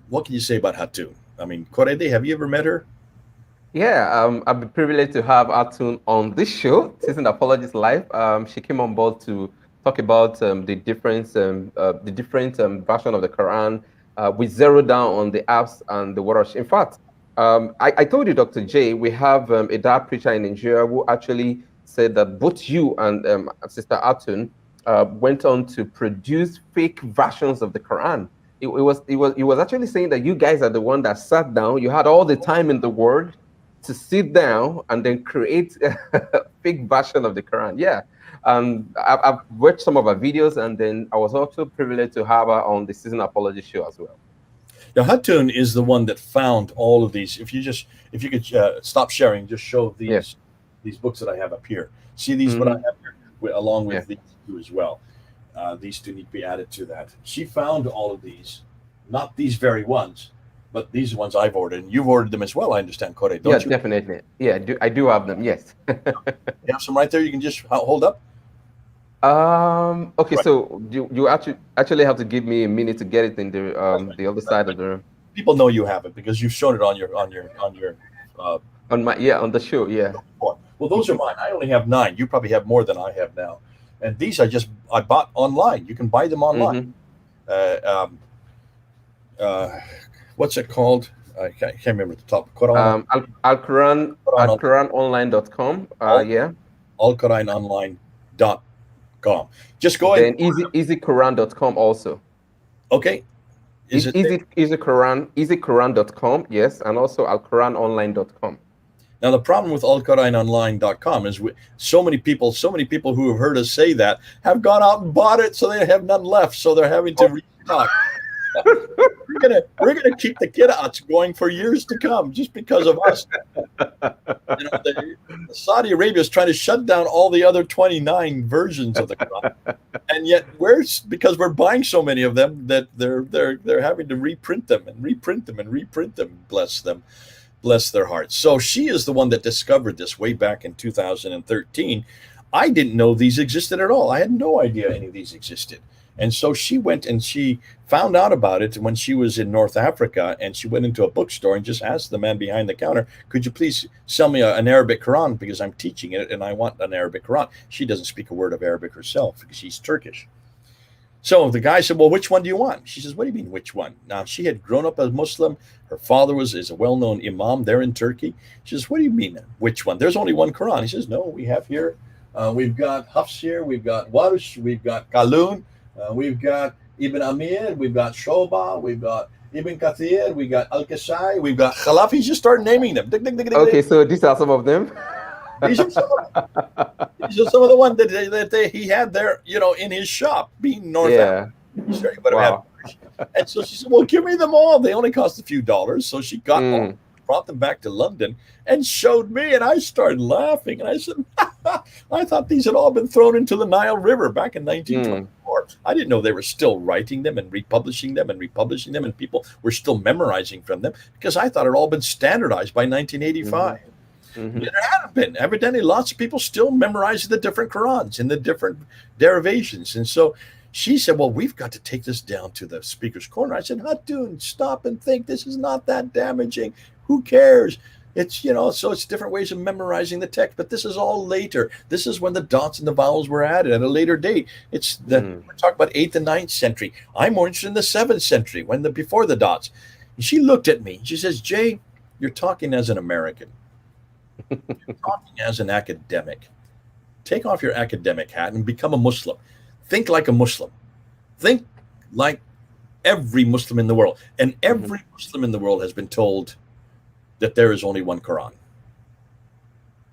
what can you say about Hatun? I mean, Korede, have you ever met her? Yeah, I've been privileged to have Hatun on this show, Student of Apologetics Live. She came on board to talk about the different version of the Quran. We zeroed down on the apps and the water. In fact, I told you, Dr. J, we have a dark preacher in Nigeria who actually said that both you and Sister Hatun went on to produce fake versions of the Quran. It was actually saying that you guys are the one that sat down. You had all the time in the world to sit down and then create a fake version of the Quran. Yeah. I've watched some of her videos, and then I was also privileged to have her on the Season Apology show as well. Now, Hatun is the one that found all of these. If you could stop sharing, just show these books that I have up here. See these what I have here, along with these two as well. These two need to be added to that. She found all of these, not these very ones, but these ones I've ordered, and you've ordered them as well. I understand, Corey, don't you? Definitely. Yeah, I do have them. Yes. You have some right there. You can just hold up. Okay, right. So you actually have to give me a minute to get it in the other side of the room. People know you have it because you've shown it on your on the show. Yeah. Well, those are mine. I only have 9. You probably have more than I have now. And these I bought online. You can buy them online. What's it called? I can't remember the top. Al-Quran Online.com. Yeah. AlQuranOnline.com. Just go ahead. Then easyquran.com also. Okay. easyquran.com, yes, and also AlQuranOnline.com. Now, the problem with AlQuranOnline.com is so many people who have heard us say that have gone out and bought it, so they have none left, so they're having to restock. we're gonna keep the kidouts going for years to come just because of us. Saudi Arabia is trying to shut down all the other 29 versions of the Quran, and yet because we're buying so many of them that they're having to reprint them. Bless their hearts. So she is the one that discovered this way back in 2013. I didn't know these existed at all. I had no idea any of these existed. And so she went and she found out about it when she was in North Africa, and she went into a bookstore and just asked the man behind the counter, could you please sell me an Arabic Quran, because I'm teaching it and I want an Arabic Quran. She doesn't speak a word of Arabic herself because she's Turkish. So the guy said, well, which one do you want? She says, what do you mean, which one? Now, she had grown up as Muslim. Her father is a well-known imam there in Turkey. She says, what do you mean, which one? There's only one Quran. He says, no, we have here, we've got Hafsir, we've got Warsh, we've got Kalun, we've got Ibn Amir, we've got Shoba, we've got Ibn Kathir, we've got Al-Kasai, we've got Khalaf. He just started naming them. Okay, so these are some of them. These are some of them. These are some of the ones that he had there, in his shop, being North Africa. Sure, he would have had. And so she said, well, give me them all. They only cost a few dollars. So she got all, brought them back to London and showed me. And I started laughing. And I said, I thought these had all been thrown into the Nile River back in 1924. I didn't know they were still writing them and republishing them. And people were still memorizing from them, because I thought it had all been standardized by 1985. It hadn't been. Evidently, lots of people still memorizing the different Qurans and the different derivations. And so she said, well, we've got to take this down to the speaker's corner. I said, Hatun, stop and think. This is not that damaging. Who cares? It's, so it's different ways of memorizing the text. But this is all later. This is when the dots and the vowels were added at a later date. It's we're talking about 8th and 9th century. I'm more interested in the 7th century, before the dots. And she looked at me. She says, Jay, you're talking as an American. You're talking as an academic. Take off your academic hat and become a Muslim. Think like a Muslim. Think like every Muslim in the world. And every Muslim in the world has been told that there is only one Quran.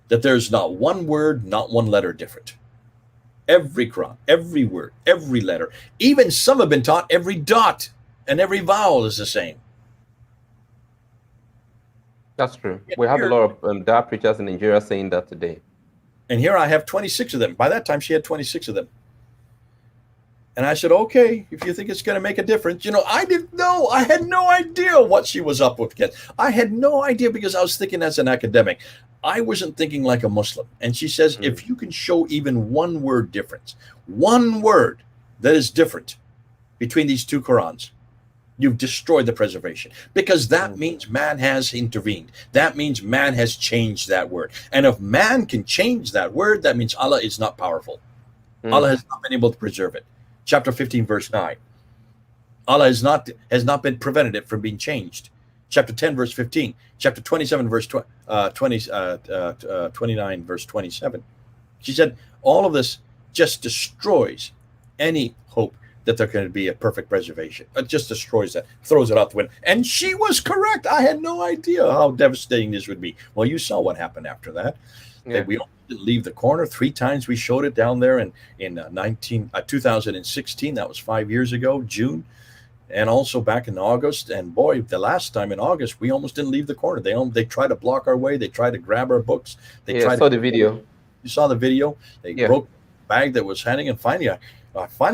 That there's not one word, not one letter different. Every Quran, every word, every letter. Even some have been taught every dot and every vowel is the same. That's true. We have a lot of dad preachers in Nigeria saying that today. And here I have 26 of them. By that time, she had 26 of them. And I said, okay, if you think it's going to make a difference. I didn't know. I had no idea what she was up with. I had no idea, because I was thinking as an academic. I wasn't thinking like a Muslim. And she says, if you can show even one word difference, one word that is different between these two Qurans, you've destroyed the preservation, because that means man has intervened. That means man has changed that word. And if man can change that word, that means Allah is not powerful. Allah has not been able to preserve it. Chapter 15, verse 9. Allah has not been prevented it from being changed. Chapter 10, verse 15. Chapter 27, verse 29, verse 27. She said, all of this just destroys any hope that there can be a perfect preservation. It just destroys that, throws it out the window. And she was correct. I had no idea how devastating this would be. Well, you saw what happened after that. Yeah. We didn't leave the corner. 3 times we showed it down there in 2016. That was 5 years ago, June. And also back in August. And boy, the last time in August, we almost didn't leave the corner. They tried to block our way. They tried to grab our books. I saw the video. You saw the video? They broke the bag that was hanging. And finally,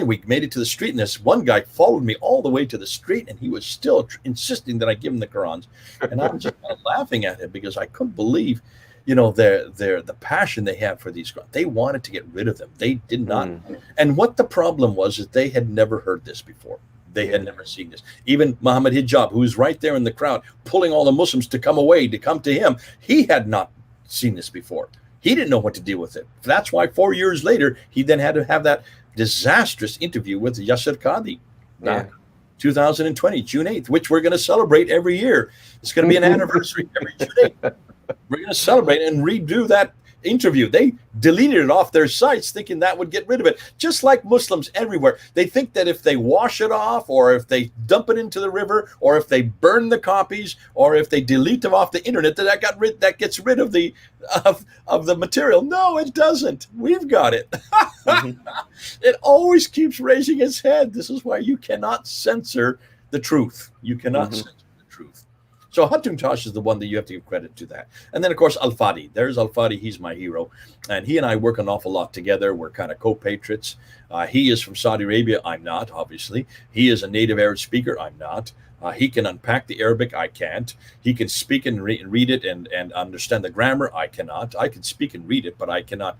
we made it to the street, and this one guy followed me all the way to the street, and he was still insisting that I give him the Qurans. And I was just kind of laughing at him, because I couldn't believe, the passion they have for these Qurans. They wanted to get rid of them. They did not. And what the problem was is they had never heard this before. They had never seen this. Even Muhammad Hijab, who was right there in the crowd, pulling all the Muslims to come away, to come to him, he had not seen this before. He didn't know what to deal with it. That's why 4 years later, he then had to have that disastrous interview with Yasser Qadi, 2020, June 8th, which we're going to celebrate every year. It's going to be an anniversary every June 8th. We're going to celebrate and redo that interview. They deleted it off their sites thinking that would get rid of it. Just like Muslims everywhere. They think that if they wash it off, or if they dump it into the river, or if they burn the copies, or if they delete them off the internet, that gets rid of the material. No, it doesn't. We've got it. It always keeps raising its head. This is why you cannot censor the truth. You cannot censor the truth. So Hatun Tash is the one that you have to give credit to that. And then, of course, Al-Fadi. There's Al-Fadi. He's my hero. And he and I work an awful lot together. We're kind of co-patriots. He is from Saudi Arabia. I'm not, obviously. He is a native Arab speaker. I'm not. He can unpack the Arabic. I can't. He can speak and read it and understand the grammar. I cannot. I can speak and read it, but I cannot.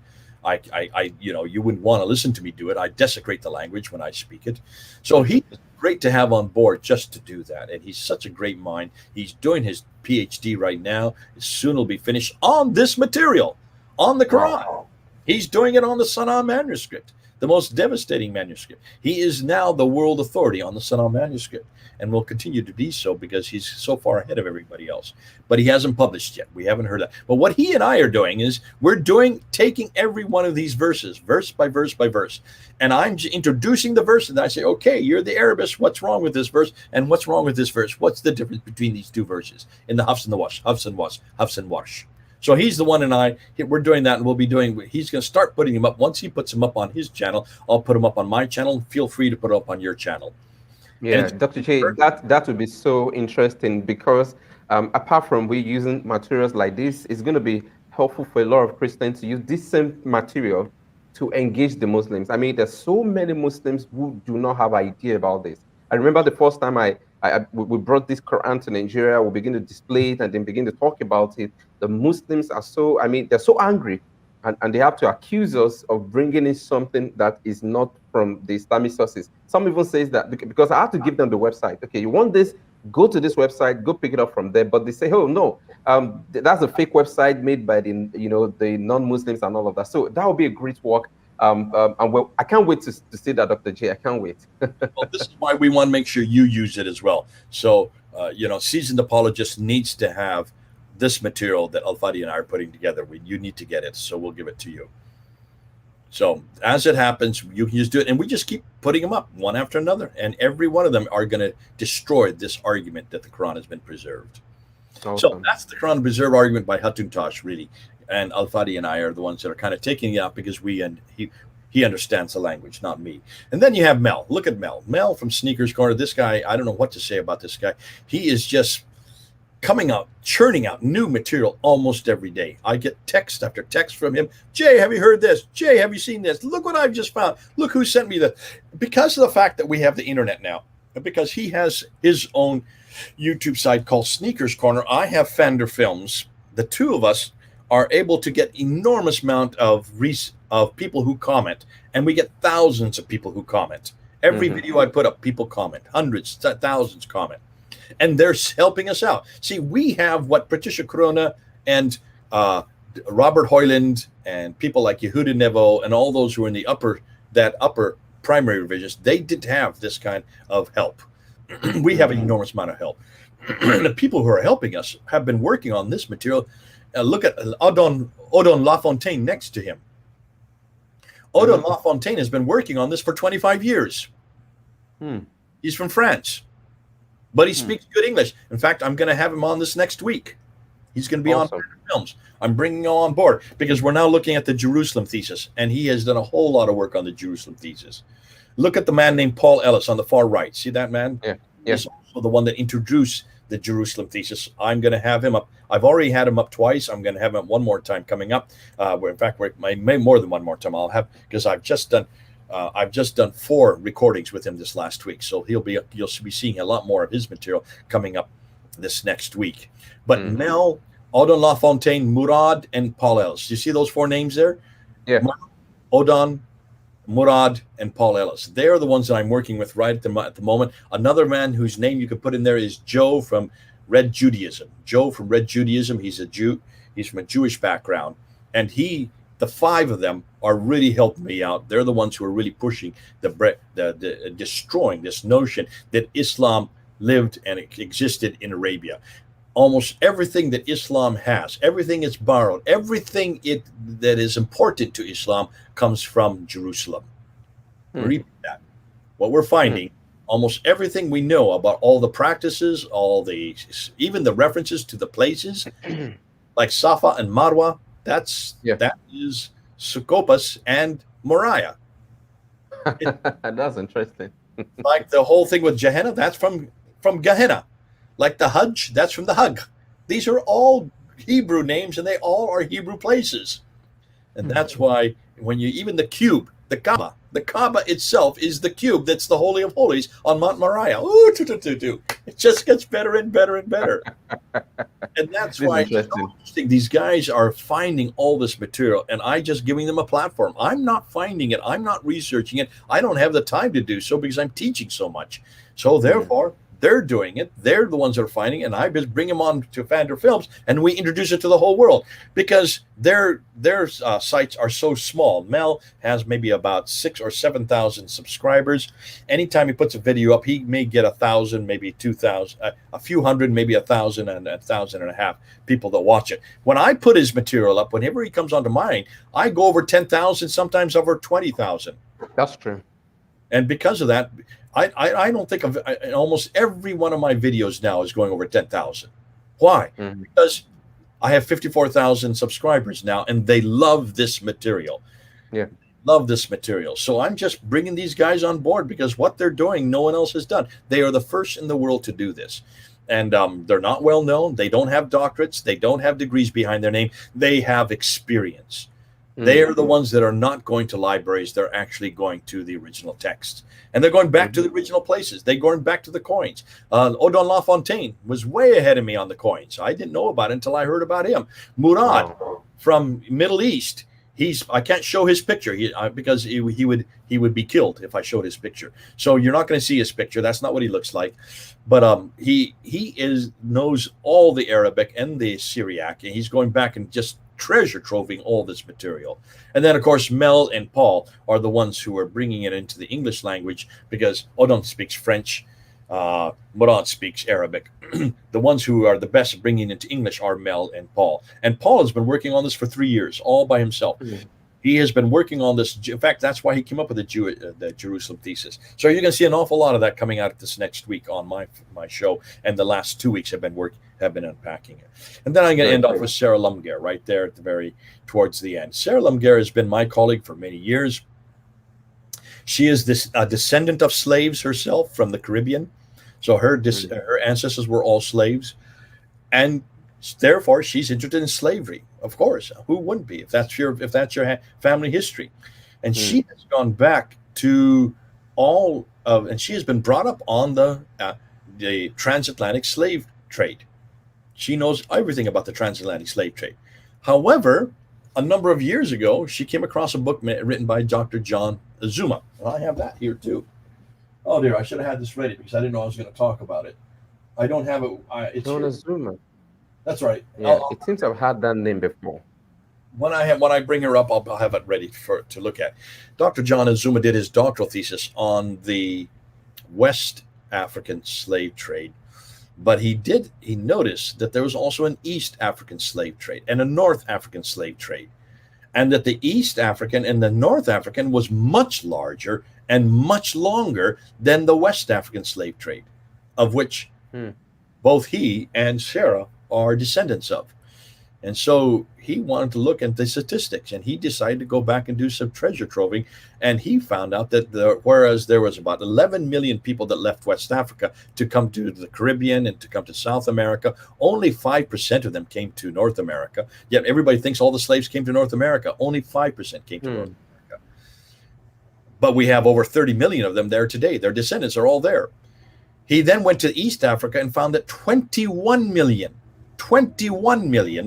You wouldn't want to listen to me do it. I desecrate the language when I speak it. So he's great to have on board just to do that. And he's such a great mind. He's doing his PhD right now. Soon he'll be finished on this material, on the Quran. Wow. He's doing it on the Sana'a manuscript. the most devastating manuscript. He is now the world authority on the Sanal manuscript, and will continue to be so because he's so far ahead of everybody else. But he hasn't published yet. We haven't heard that. But what he and I are doing is taking every one of these verses, verse by verse by verse, and I'm introducing the verse, and I say, okay, you're the Arabist. What's wrong with this verse? And what's wrong with this verse? What's the difference between these two verses in the Hafs and the Wash, Hafs and Wash, Hafs and Wash? So he's the one, and we're doing that, and we'll be doing. He's going to start putting them up. Once he puts them up on his channel, I'll put them up on my channel. Feel free to put it up on your channel. Yeah, Dr. J, that would be so interesting because apart from we using materials like this, it's going to be helpful for a lot of Christians to use this same material to engage the Muslims. I mean, there's so many Muslims who do not have idea about this. I remember the first time we brought this Quran to Nigeria, we begin to display it and then begin to talk about it. The Muslims are so, I mean, they're so angry and they have to accuse us of bringing in something that is not from the Islamic sources. Some even says that because I have to give them the website. Okay, you want this, go to this website, go pick it up from there. But they say, oh no, that's a fake website made by the non-Muslims and all of that. So that would be a great work. And well, I can't wait to see that, Dr. J. I can't wait. Well, this is why we want to make sure you use it as well. So, Seasoned Apologist needs to have this material that Al-Fadi and I are putting together. You need to get it, so we'll give it to you. So as it happens, you can just do it, and we just keep putting them up one after another, and every one of them are going to destroy this argument that the Quran has been preserved. Awesome. So that's the Quran preserved argument by Hatun Tash, really. And Al-Fadi and I are the ones that are kind of taking it out because he understands the language, not me. And then you have Mel. Look at Mel. Mel from Sneakers Corner. This guy, I don't know what to say about this guy. He is just coming out, churning out new material almost every day. I get text after text from him. Jay, have you heard this? Jay, have you seen this? Look what I've just found. Look who sent me this. Because of the fact that we have the internet now, because he has his own YouTube site called Sneakers Corner, I have Fender Films. The two of us are able to get enormous amount of people who comment, and we get thousands of people who comment. Every video I put up, people comment, hundreds, thousands comment, and they're helping us out. See, we have what Patricia Corona and Robert Hoyland and people like Yehuda Nevo and all those who are in the upper primary revisions, they didn't have this kind of help. We have an enormous amount of help. The people who are helping us have been working on this material. Look at Odon Lafontaine next to him. Odon Lafontaine has been working on this for 25 years. He's from France, but he speaks good English. In fact, I'm going to have him on this next week. He's going to be on films. I'm bringing him on board because we're now looking at the Jerusalem thesis, and he has done a whole lot of work on the Jerusalem thesis. Look at the man named Paul Ellis on the far right. See that man? Yeah. He's also the one that introduced the Jerusalem thesis. I'm going to have him up. I've already had him up twice. I'm going to have him up one more time coming up. In fact, may more than one more time. I'll have, because I've just done 4 recordings with him this last week. So you'll be seeing a lot more of his material coming up this next week. But Mel, Odon Lafontaine, Murad, and Paul Ellis. You see those 4 names there? Yeah. Odon, Murad, and Paul Ellis. They're the ones that I'm working with right at the moment. Another man whose name you could put in there is Joe from Red Judaism. Joe from Red Judaism. He's a Jew. He's from a Jewish background. And the 5 of them are really helping me out. They're the ones who are really pushing the destroying this notion that Islam lived and existed in Arabia. Almost everything that Islam has, everything it's borrowed, everything that is important to Islam comes from Jerusalem. Repeat that. What we're finding, almost everything we know about all the practices, even the references to the places, like Safa and Marwa, that is Sukkot and Moriah. That's interesting. Like the whole thing with Gehenna, that's from Gehenna. Like the Hajj, that's from the Hajj. These are all Hebrew names, and they all are Hebrew places. And that's why even the cube, the Kaaba itself is the cube that's the Holy of Holies on Mount Moriah. Ooh, it just gets better and better and better. And that's why it's so interesting. These guys are finding all this material, and I just giving them a platform. I'm not finding it. I'm not researching it. I don't have the time to do so because I'm teaching so much. So therefore, They're doing it. They're the ones that are finding it. And I just bring them on to Fander Films, and we introduce it to the whole world because their sites are so small. Mel has maybe about 6,000 or 7,000 subscribers. Anytime he puts a video up, he may get 1,000, maybe 2,000, a few hundred, maybe 1,000 and 1,500 people that watch it. When I put his material up, whenever he comes onto mine, I go over 10,000, sometimes over 20,000. That's true. And because of that, I don't think of almost every one of my videos now is going over 10,000. Why? Because I have 54,000 subscribers now, and they love this material. Yeah. Love this material. So I'm just bringing these guys on board because what they're doing, no one else has done. They are the first in the world to do this. And they're not well known. They don't have doctorates. They don't have degrees behind their name. They have experience. They are the ones that are not going to libraries. They're actually going to the original texts. And they're going back to the original places. They're going back to the coins. Odon LaFontaine was way ahead of me on the coins. I didn't know about it until I heard about him. Murad from Middle East. I can't show his picture because he would be killed if I showed his picture. So you're not going to see his picture. That's not what he looks like. But he knows all the Arabic and the Syriac, and he's going back and just treasure troving all this material. And then of course Mel and Paul are the ones who are bringing it into the English language because Odon speaks French, Murad speaks Arabic. The ones who are the best at bringing it into English are Mel and Paul. And Paul has been working on this for 3 years all by himself. He has been working on this. In fact, that's why he came up with the Jerusalem thesis. So you're going to see an awful lot of that coming out this next week on my show. And the last 2 weeks have been unpacking it. And then I'm going to end off with Sarah Lumger right there at towards the end. Sarah Lumger has been my colleague for many years. She is a descendant of slaves herself from the Caribbean. So her ancestors were all slaves. And therefore, she's interested in slavery. Of course, who wouldn't be if that's your family history? And she has gone back to all of, and she has been brought up on the transatlantic slave trade. She knows everything about the transatlantic slave trade. However, a number of years ago, she came across a book written by Dr. John Azuma. And I have that here too. Oh dear, I should have had this ready because I didn't know I was going to talk about it. I don't have it. It's John Azuma. That's right. Yeah, it seems I've had that name before. When I bring her up, I'll have it ready to look at. Dr. John Azuma did his doctoral thesis on the West African slave trade, but he noticed that there was also an East African slave trade and a North African slave trade, and that the East African and the North African was much larger and much longer than the West African slave trade, of which both he and Sarah are descendants of. And so he wanted to look at the statistics, and he decided to go back and do some treasure troving. And he found out that whereas there was about 11 million people that left West Africa to come to the Caribbean and to come to South America, only 5% of them came to North America. Yet everybody thinks all the slaves came to North America. Only 5% came to North America. But we have over 30 million of them there today. Their descendants are all there. He then went to East Africa and found that 21 million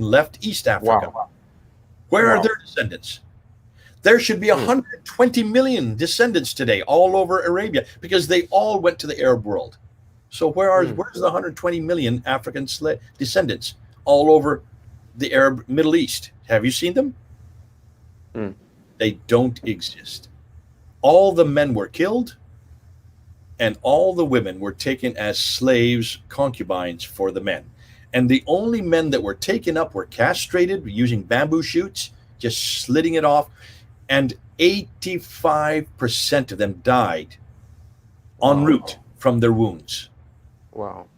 left East Africa. Wow. Where are their descendants? There should be 120 million descendants today all over Arabia because they all went to the Arab world. So where's the 120 million African descendants all over the Arab Middle East? Have you seen them? They don't exist. All the men were killed, and all the women were taken as slaves, concubines for the men. And the only men that were taken up were castrated using bamboo shoots, just slitting it off. And 85% of them died en route from their wounds. Wow.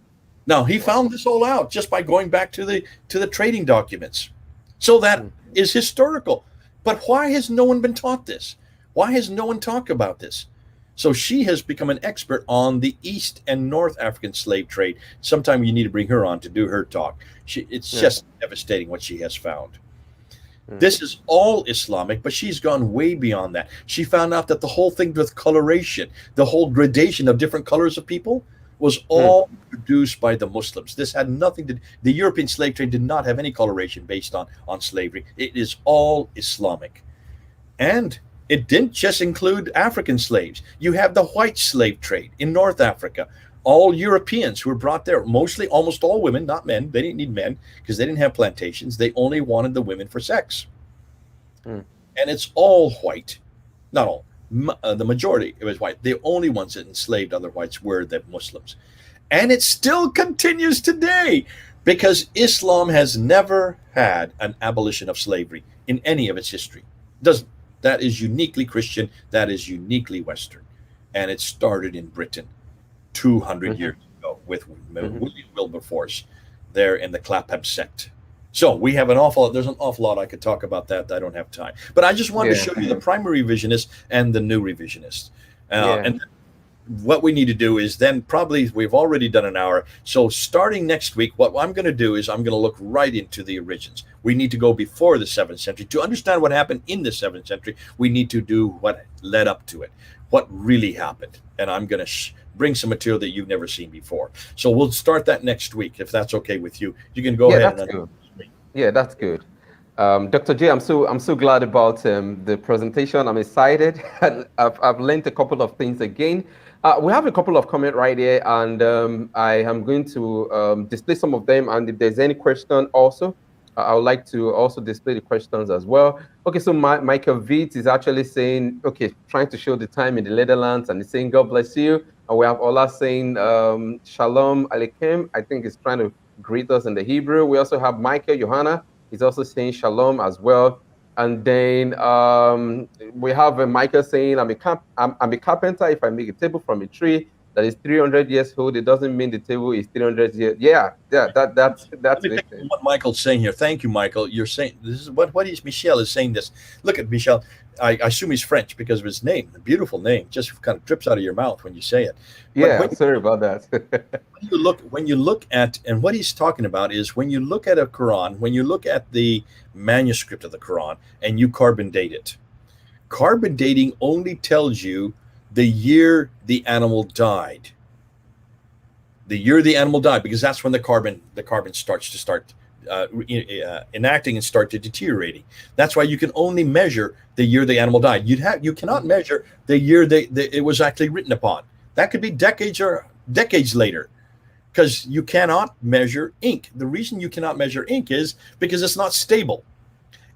Now, he found this all out just by going back to the trading documents. So that is historical. But why has no one been taught this? Why has no one talked about this? So she has become an expert on the East and North African slave trade. Sometime you need to bring her on to do her talk. It's just devastating what she has found. This is all Islamic, but she's gone way beyond that. She found out that the whole thing with coloration, the whole gradation of different colors of people, was all produced by the Muslims. This had nothing to. The European slave trade did not have any coloration based on slavery. It is all Islamic. And it didn't just include African slaves. You have the white slave trade in North Africa. all Europeans who were brought there, mostly almost all women, not men. They didn't need men because they didn't have plantations. They only wanted the women for sex. Mm. And it's all white. Not all. The majority, it was white. The only ones that enslaved other whites were the Muslims. And it still continues today because Islam has never had an abolition of slavery in any of its history. Doesn't. That is uniquely Christian. That is uniquely Western. And it started in Britain 200 years ago with William Wilberforce there in the Clapham sect. So we have there's an awful lot I could talk about that. I don't have time. But I just wanted to show you the primary revisionist and the new revisionist. And what we need to do is then probably we've already done an hour. So starting next week, what I'm going to do is I'm going to look right into the origins. We need to go before the 7th century. To understand what happened in the 7th century, we need to do what led up to it, what really happened. And I'm going to bring some material that you've never seen before. So we'll start that next week, if that's okay with you. You can go ahead. That's good. Yeah, that's good. Dr. J, I'm so glad about the presentation. I'm excited. I've learned a couple of things again. We have a couple of comments right here, and I am going to display some of them. And if there's any question also, I would like to also display the questions as well. Okay, so Michael Vitt is actually saying, okay, trying to show the time in the Netherlands, and he's saying, God bless you. And we have Ola saying, Shalom Aleichem. I think he's trying to greet us in the Hebrew. We also have Michael Johanna. He's also saying Shalom as well. And then we have Michael saying, I'm a carpenter. If I make a table from a tree that is 300 years old, it doesn't mean the table is 300 years. Yeah, that's it. What Michael's saying here. Thank you, Michael. You're saying this is what is Michel is saying this. Look at Michel. I assume he's French because of his name, a beautiful name, just kind of drips out of your mouth when you say it. Sorry about that. when you look at, and what he's talking about is when you look at a Quran, when you look at the manuscript of the Quran and you carbon date it, carbon dating only tells you the year the animal died. The year the animal died, because that's when the carbon starts enacting and start to deteriorating. That's why you can only measure the year the animal died. You cannot measure the year it was actually written upon. That could be decades later, because you cannot measure ink. The reason you cannot measure ink is because it's not stable.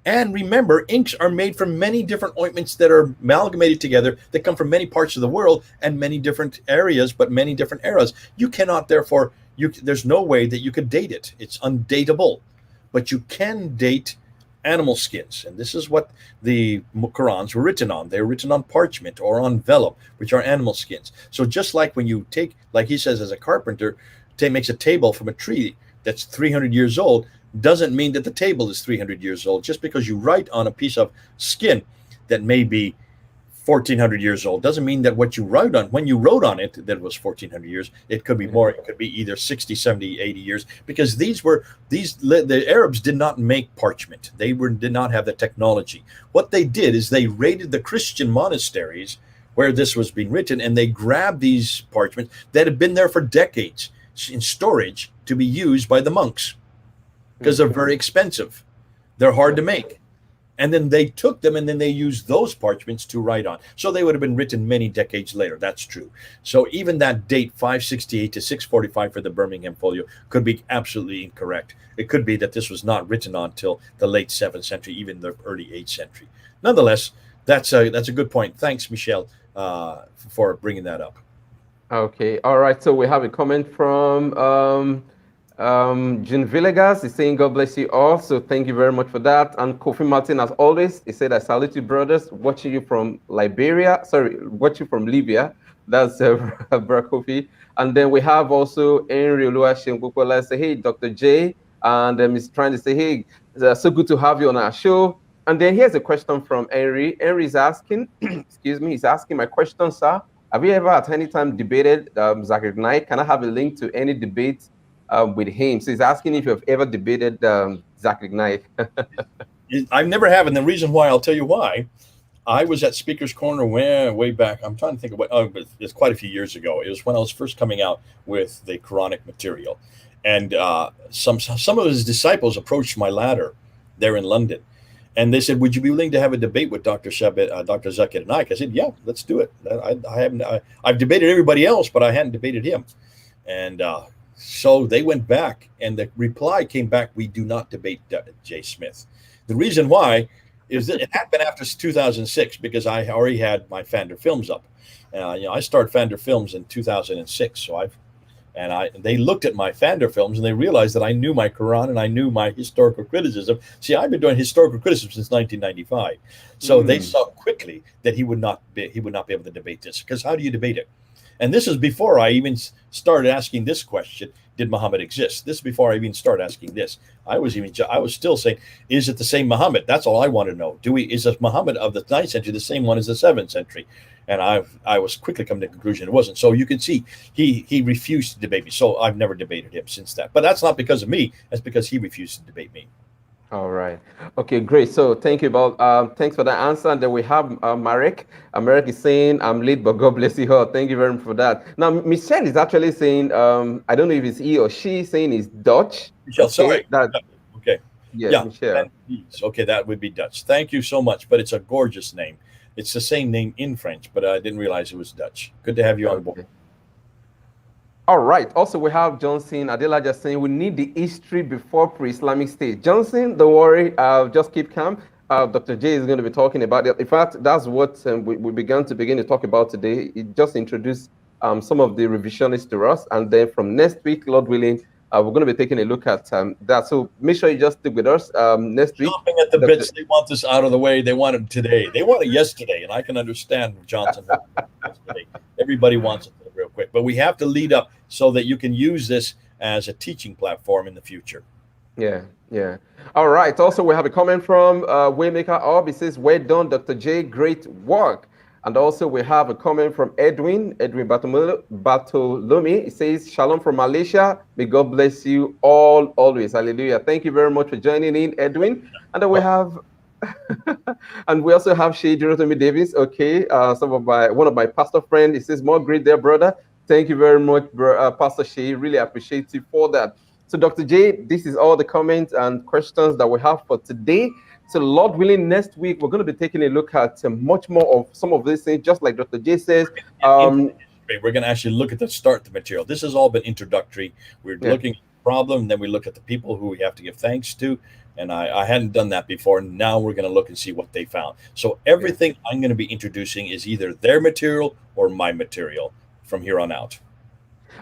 And remember, inks are made from many different ointments that are amalgamated together, that come from many parts of the world and many different areas, but many different eras. You cannot, therefore, there's no way that you could date it. It's undateable. But you can date animal skins. And this is what the Qurans were written on. They were written on parchment or on vellum, which are animal skins. So just like when you take, like he says, as a carpenter, makes a table from a tree that's 300 years old, doesn't mean that the table is 300 years old. Just because you write on a piece of skin that may be 1400 years old doesn't mean that what you wrote on, when you wrote on it, that it was 1400 years. It could be more. It could be either 60, 70, 80 years, because the Arabs did not make parchment. They did not have the technology. What they did is they raided the Christian monasteries where this was being written, and they grabbed these parchments that had been there for decades in storage to be used by the monks, because they're very expensive. They're hard to make. And then they took them and then they used those parchments to write on. So they would have been written many decades later. That's true. So even that date, 568 to 645 for the Birmingham Folio, could be absolutely incorrect. It could be that this was not written on till the late 7th century, even the early 8th century. Nonetheless, that's a good point. Thanks, Michel, for bringing that up. Okay. All right. So we have a comment from Jean Villegas is saying, God bless you all. So thank you very much for that. And Kofi Martin, as always, he said, I salute you, brothers, watching you from Libya. That's Brother Kofi. And then we have also Henry Oluwaseun say, hey, Dr. J. And he's trying to say, hey, so good to have you on our show. And then here's a question from Henry. Henry is asking, excuse me, he's asking, my question, sir, have you ever at any time debated Zakir Naik? Can I have a link to any debate with him? So he's asking if you've ever debated Zakir Naik. I've never have, and the reason why, I'll tell you why. I was at Speaker's Corner way back. I'm trying to think of but it's quite a few years ago. It was when I was first coming out with the Quranic material, and some of his disciples approached my ladder there in London, and they said, "Would you be willing to have a debate with Dr. Zakir Naik?" I said, "Yeah, let's do it." I've debated everybody else, but I hadn't debated him. And so they went back, and the reply came back: "We do not debate Jay Smith." The reason why is that it happened after 2006 because I already had my Fander films up. I started Fander Films in 2006, so they looked at my Fander films and they realized that I knew my Quran and I knew my historical criticism. See, I've been doing historical criticism since 1995, so they saw quickly that he would not be able to debate this, because how do you debate it? And this is before I even started asking this question: did Muhammad exist? This is before I even started asking this. I was still saying, is it the same Muhammad? That's all I want to know. Is the Muhammad of the 9th century the same one as the 7th century? And I was quickly coming to the conclusion it wasn't. So you can see he refused to debate me. So I've never debated him since that. But that's not because of me. That's because he refused to debate me. All right. Okay, great. So thank you about thanks for that answer. And then we have Marek. Marek is saying I'm late, but God bless you all. Thank you very much for that. Now Michelle is actually saying I don't know if it's he or she, saying it's Dutch. Michelle, Okay, sorry. Okay. Yes, Yeah. Michelle. Okay, that would be Dutch. Thank you so much. But it's a gorgeous name. It's the same name in French, but I didn't realize it was Dutch. Good to have you on board. Okay. All right. Also, we have Johnson Adela just saying we need the history before pre-Islamic state. Johnson, don't worry. Just keep calm. Dr. J is going to be talking about it. In fact, that's what we begin to talk about today. It just introduced some of the revisionists to us, and then from next week, Lord willing, we're going to be taking a look at that. So make sure you just stick with us next week. Jumping at the bits, they want this out of the way. They want it today. They want it yesterday, and I can understand Johnson. Yesterday. Everybody wants it real quick, but we have to lead up so that you can use this as a teaching platform in the future. Yeah, yeah. All right. Also, we have a comment from Waymaker Orb. It says, "Well done, Dr. J. Great work." And also, we have a comment from Edwin Bartolome. It says, "Shalom from Malaysia. May God bless you all always." Hallelujah. Thank you very much for joining in, Edwin. And then we have, and we also have Shay Jerome Davis. Okay, one of my pastor friends. It says, "More great there, brother." Thank you very much, Pastor Shay. Really appreciate you for that. So, Dr. J, this is all the comments and questions that we have for today. So, Lord willing, next week we're going to be taking a look at much more of some of these things, just like Dr. J says. We're going to actually look at the material. This has all been introductory. We're looking at the problem, and then we look at the people who we have to give thanks to. And I hadn't done that before. Now we're going to look and see what they found. So everything I'm going to be introducing is either their material or my material from here on out.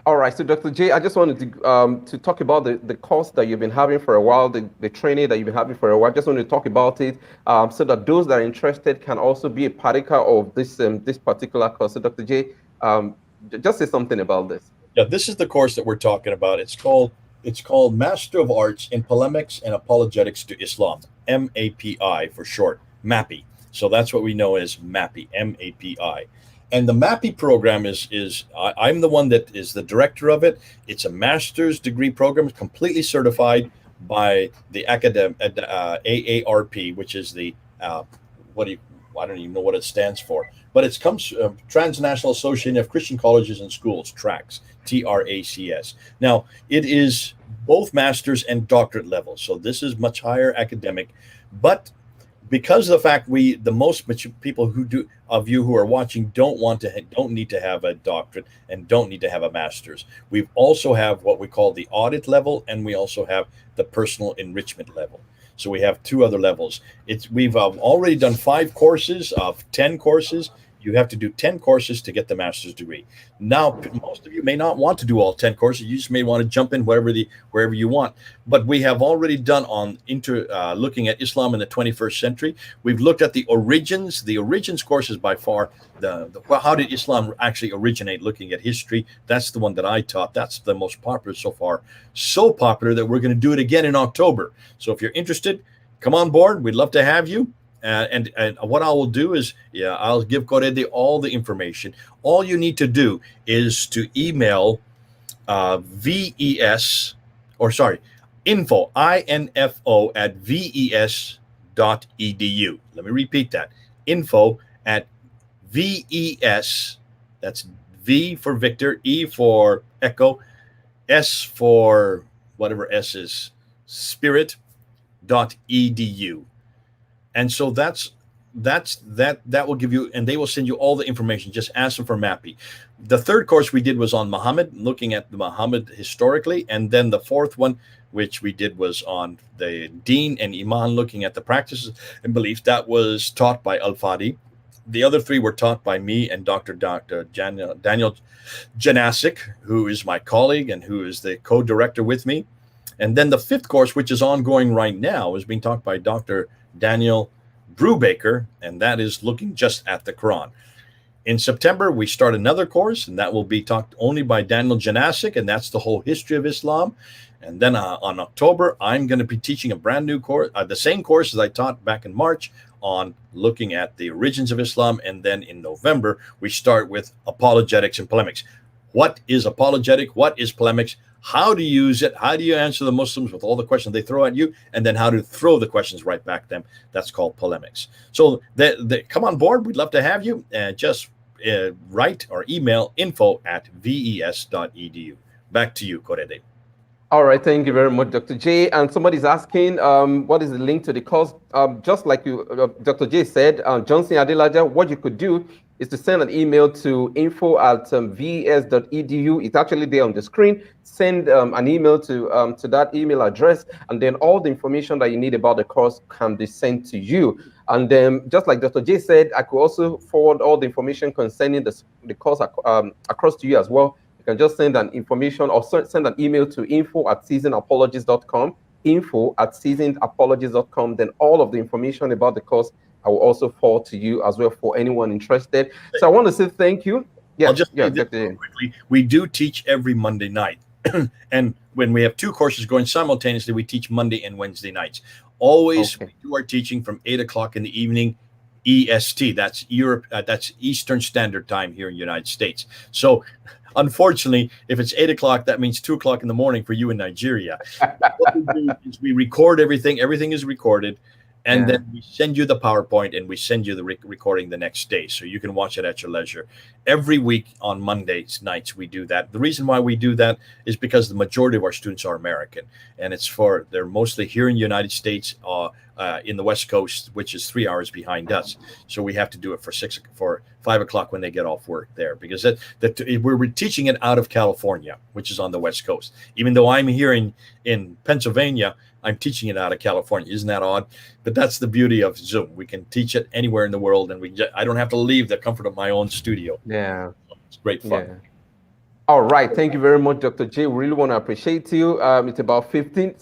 All right, so Dr. J, I just wanted to talk about the course that you've been having for a while, the training that you've been having for a while. I just wanted to talk about it so that those that are interested can also be a partaker of this particular course. So Dr. J, just say something about this. Yeah, this is the course that we're talking about. It's called Master of Arts in Polemics and Apologetics to Islam, MAPI for short, MAPI. So that's what we know as MAPI, MAPI. And the MAPI program I'm the one that is the director of it. It's a master's degree program, completely certified by the AARP, which is the I don't even know what it stands for, but it comes Transnational Association of Christian Colleges and Schools, TRACS, TRACS. Now, it is both master's and doctorate level, so this is much higher academic, but because of the fact most people of you who are watching don't need to have a doctorate and don't need to have a master's. We also have what we call the audit level, and we also have the personal enrichment level. So we have two other levels. We've already done 5 courses of 10 courses. You have to do 10 courses to get the master's degree. Now, most of you may not want to do all 10 courses. You just may want to jump in wherever you want. But we have already done looking at Islam in the 21st century. We've looked at the origins. The origins course is by far how did Islam actually originate, looking at history. That's the one that I taught. That's the most popular so far. So popular that we're going to do it again in October. So if you're interested, come on board. We'd love to have you. And what I will do is, I'll give Correde all the information. All you need to do is to email info at ves.edu. Let me repeat that. Info at ves, that's V for Victor, E for Echo, S for whatever S is, spirit.edu. And so that's that will give you, and they will send you all the information. Just ask them for Mappy. The third course we did was on Muhammad, looking at the Muhammad historically, and then the fourth one, which we did, was on the Deen and Iman, looking at the practices and beliefs. That was taught by Al Fadi. The other three were taught by me and Dr. Daniel Janasic, who is my colleague and who is the co-director with me. And then the fifth course, which is ongoing right now, is being taught by Dr. Daniel Brubaker, and that is looking just at the Quran. In September, we start another course, and that will be taught only by Daniel Janasic, and that's the whole history of Islam. And then on October, I'm going to be teaching a brand new course, the same course as I taught back in March, on looking at the origins of Islam. And then in November, we start with apologetics and polemics. What is apologetic? What is polemics? How to use it? How do you answer the Muslims with all the questions they throw at you? And then how to throw the questions right back at them. That's called polemics. So come on board. We'd love to have you. Just write or email info@ves.edu. Back to you, Korede. All right, thank you very much, Dr. J. And somebody's asking, what is the link to the course? Just like Dr. J said, Johnson Adelaja, what you could do is to send an email to info@ves.edu. It's actually there on the screen. Send an email to that email address, and then all the information that you need about the course can be sent to you. And then, just like Dr. J said, I could also forward all the information concerning the course across to you as well. You can just send an information or send an email to info@seasonedapologist.com, info@seasonedapologist.com. Then all of the information about the course I will also forward to you as well for anyone interested. So I want to say thank you. I'll just say this quickly. We do teach every Monday night. And when we have two courses going simultaneously, we teach Monday and Wednesday nights. Always we do our teaching from 8 o'clock in the evening, EST. That's Europe. That's Eastern Standard Time here in the United States. So unfortunately, if it's 8 o'clock, that means 2 o'clock in the morning for you in Nigeria. What we do is we record everything. Everything is recorded. And then we send you the PowerPoint, and we send you the recording the next day, so you can watch it at your leisure. Every week on Mondays nights, we do that. The reason why we do that is because the majority of our students are American, and they're mostly here in the United States, in the West Coast, which is 3 hours behind us. So we have to do it for 5 o'clock when they get off work there, because we're teaching it out of California, which is on the West Coast. Even though I'm here in Pennsylvania, I'm teaching it out of California. Isn't that odd? But that's the beauty of Zoom. We can teach it anywhere in the world, and I don't have to leave the comfort of my own studio. Yeah. It's great fun. Yeah. All right. Thank you very much, Dr. J. We really want to appreciate you. It's about 18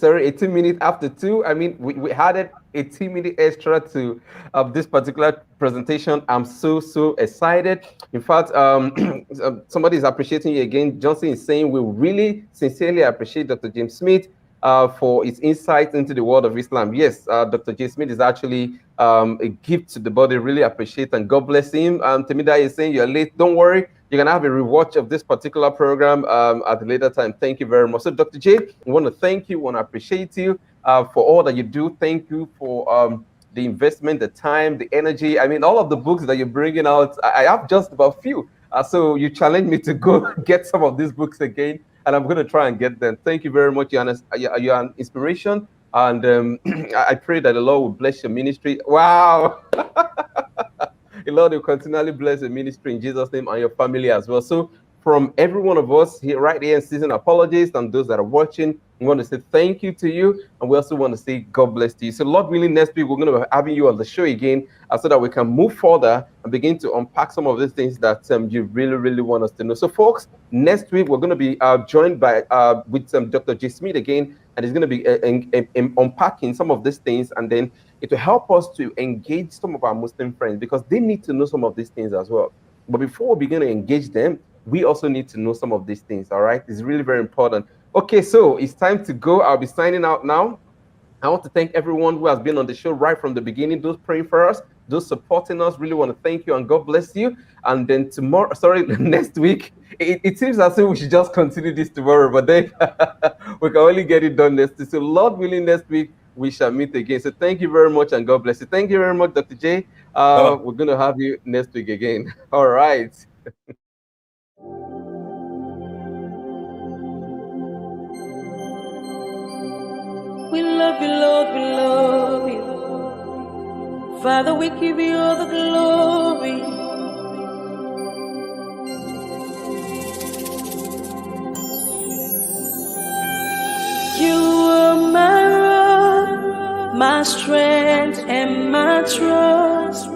minutes after 2. I mean, we added 18 minutes extra to this particular presentation. I'm so excited. In fact, somebody is appreciating you again. Johnson is saying we really sincerely appreciate Dr. James Smith for his insights into the world of Islam. Yes, Dr. J. Smith is actually a gift to the body. Really appreciate, and God bless him. Temida is saying you're late. Don't worry. You're going to have a rewatch of this particular program at a later time. Thank you very much. So, Dr. J, we want to thank you, want to appreciate you for all that you do. Thank you for the investment, the time, the energy. I mean, all of the books that you're bringing out, I have just about few. So you challenged me to go get some of these books again, and I'm going to try and get them. Thank you very much. You're an inspiration, and I pray that the Lord will bless your ministry. Wow. The Lord will continually bless the ministry in Jesus' name, and your family as well. So from every one of us here, right here in Seasoned Apologists, and those that are watching, we want to say thank you to you, and we also want to say God bless to you. So Lord willing, next week we're going to be having you on the show again, so that we can move further and begin to unpack some of these things that you really want us to know. So folks, next week we're going to be joined by with Dr. J. Smith again, and he's going to be unpacking some of these things, and then it will help us to engage some of our Muslim friends, because they need to know some of these things as well. But before we begin to engage them, we also need to know some of these things, all right? It's really very important. Okay, so it's time to go. I'll be signing out now. I want to thank everyone who has been on the show right from the beginning, those praying for us, those supporting us. Really want to thank you, and God bless you. And then next week, it seems as if we should just continue this tomorrow, but then we can only get it done next week. So Lord willing, next week, we shall meet again. So thank you very much, and God bless you. Thank you very much, Dr. J. We're going to have you next week again. All right. We love you, Lord, we love you. Father, we give you all the glory. You are my rock, my strength, and my trust.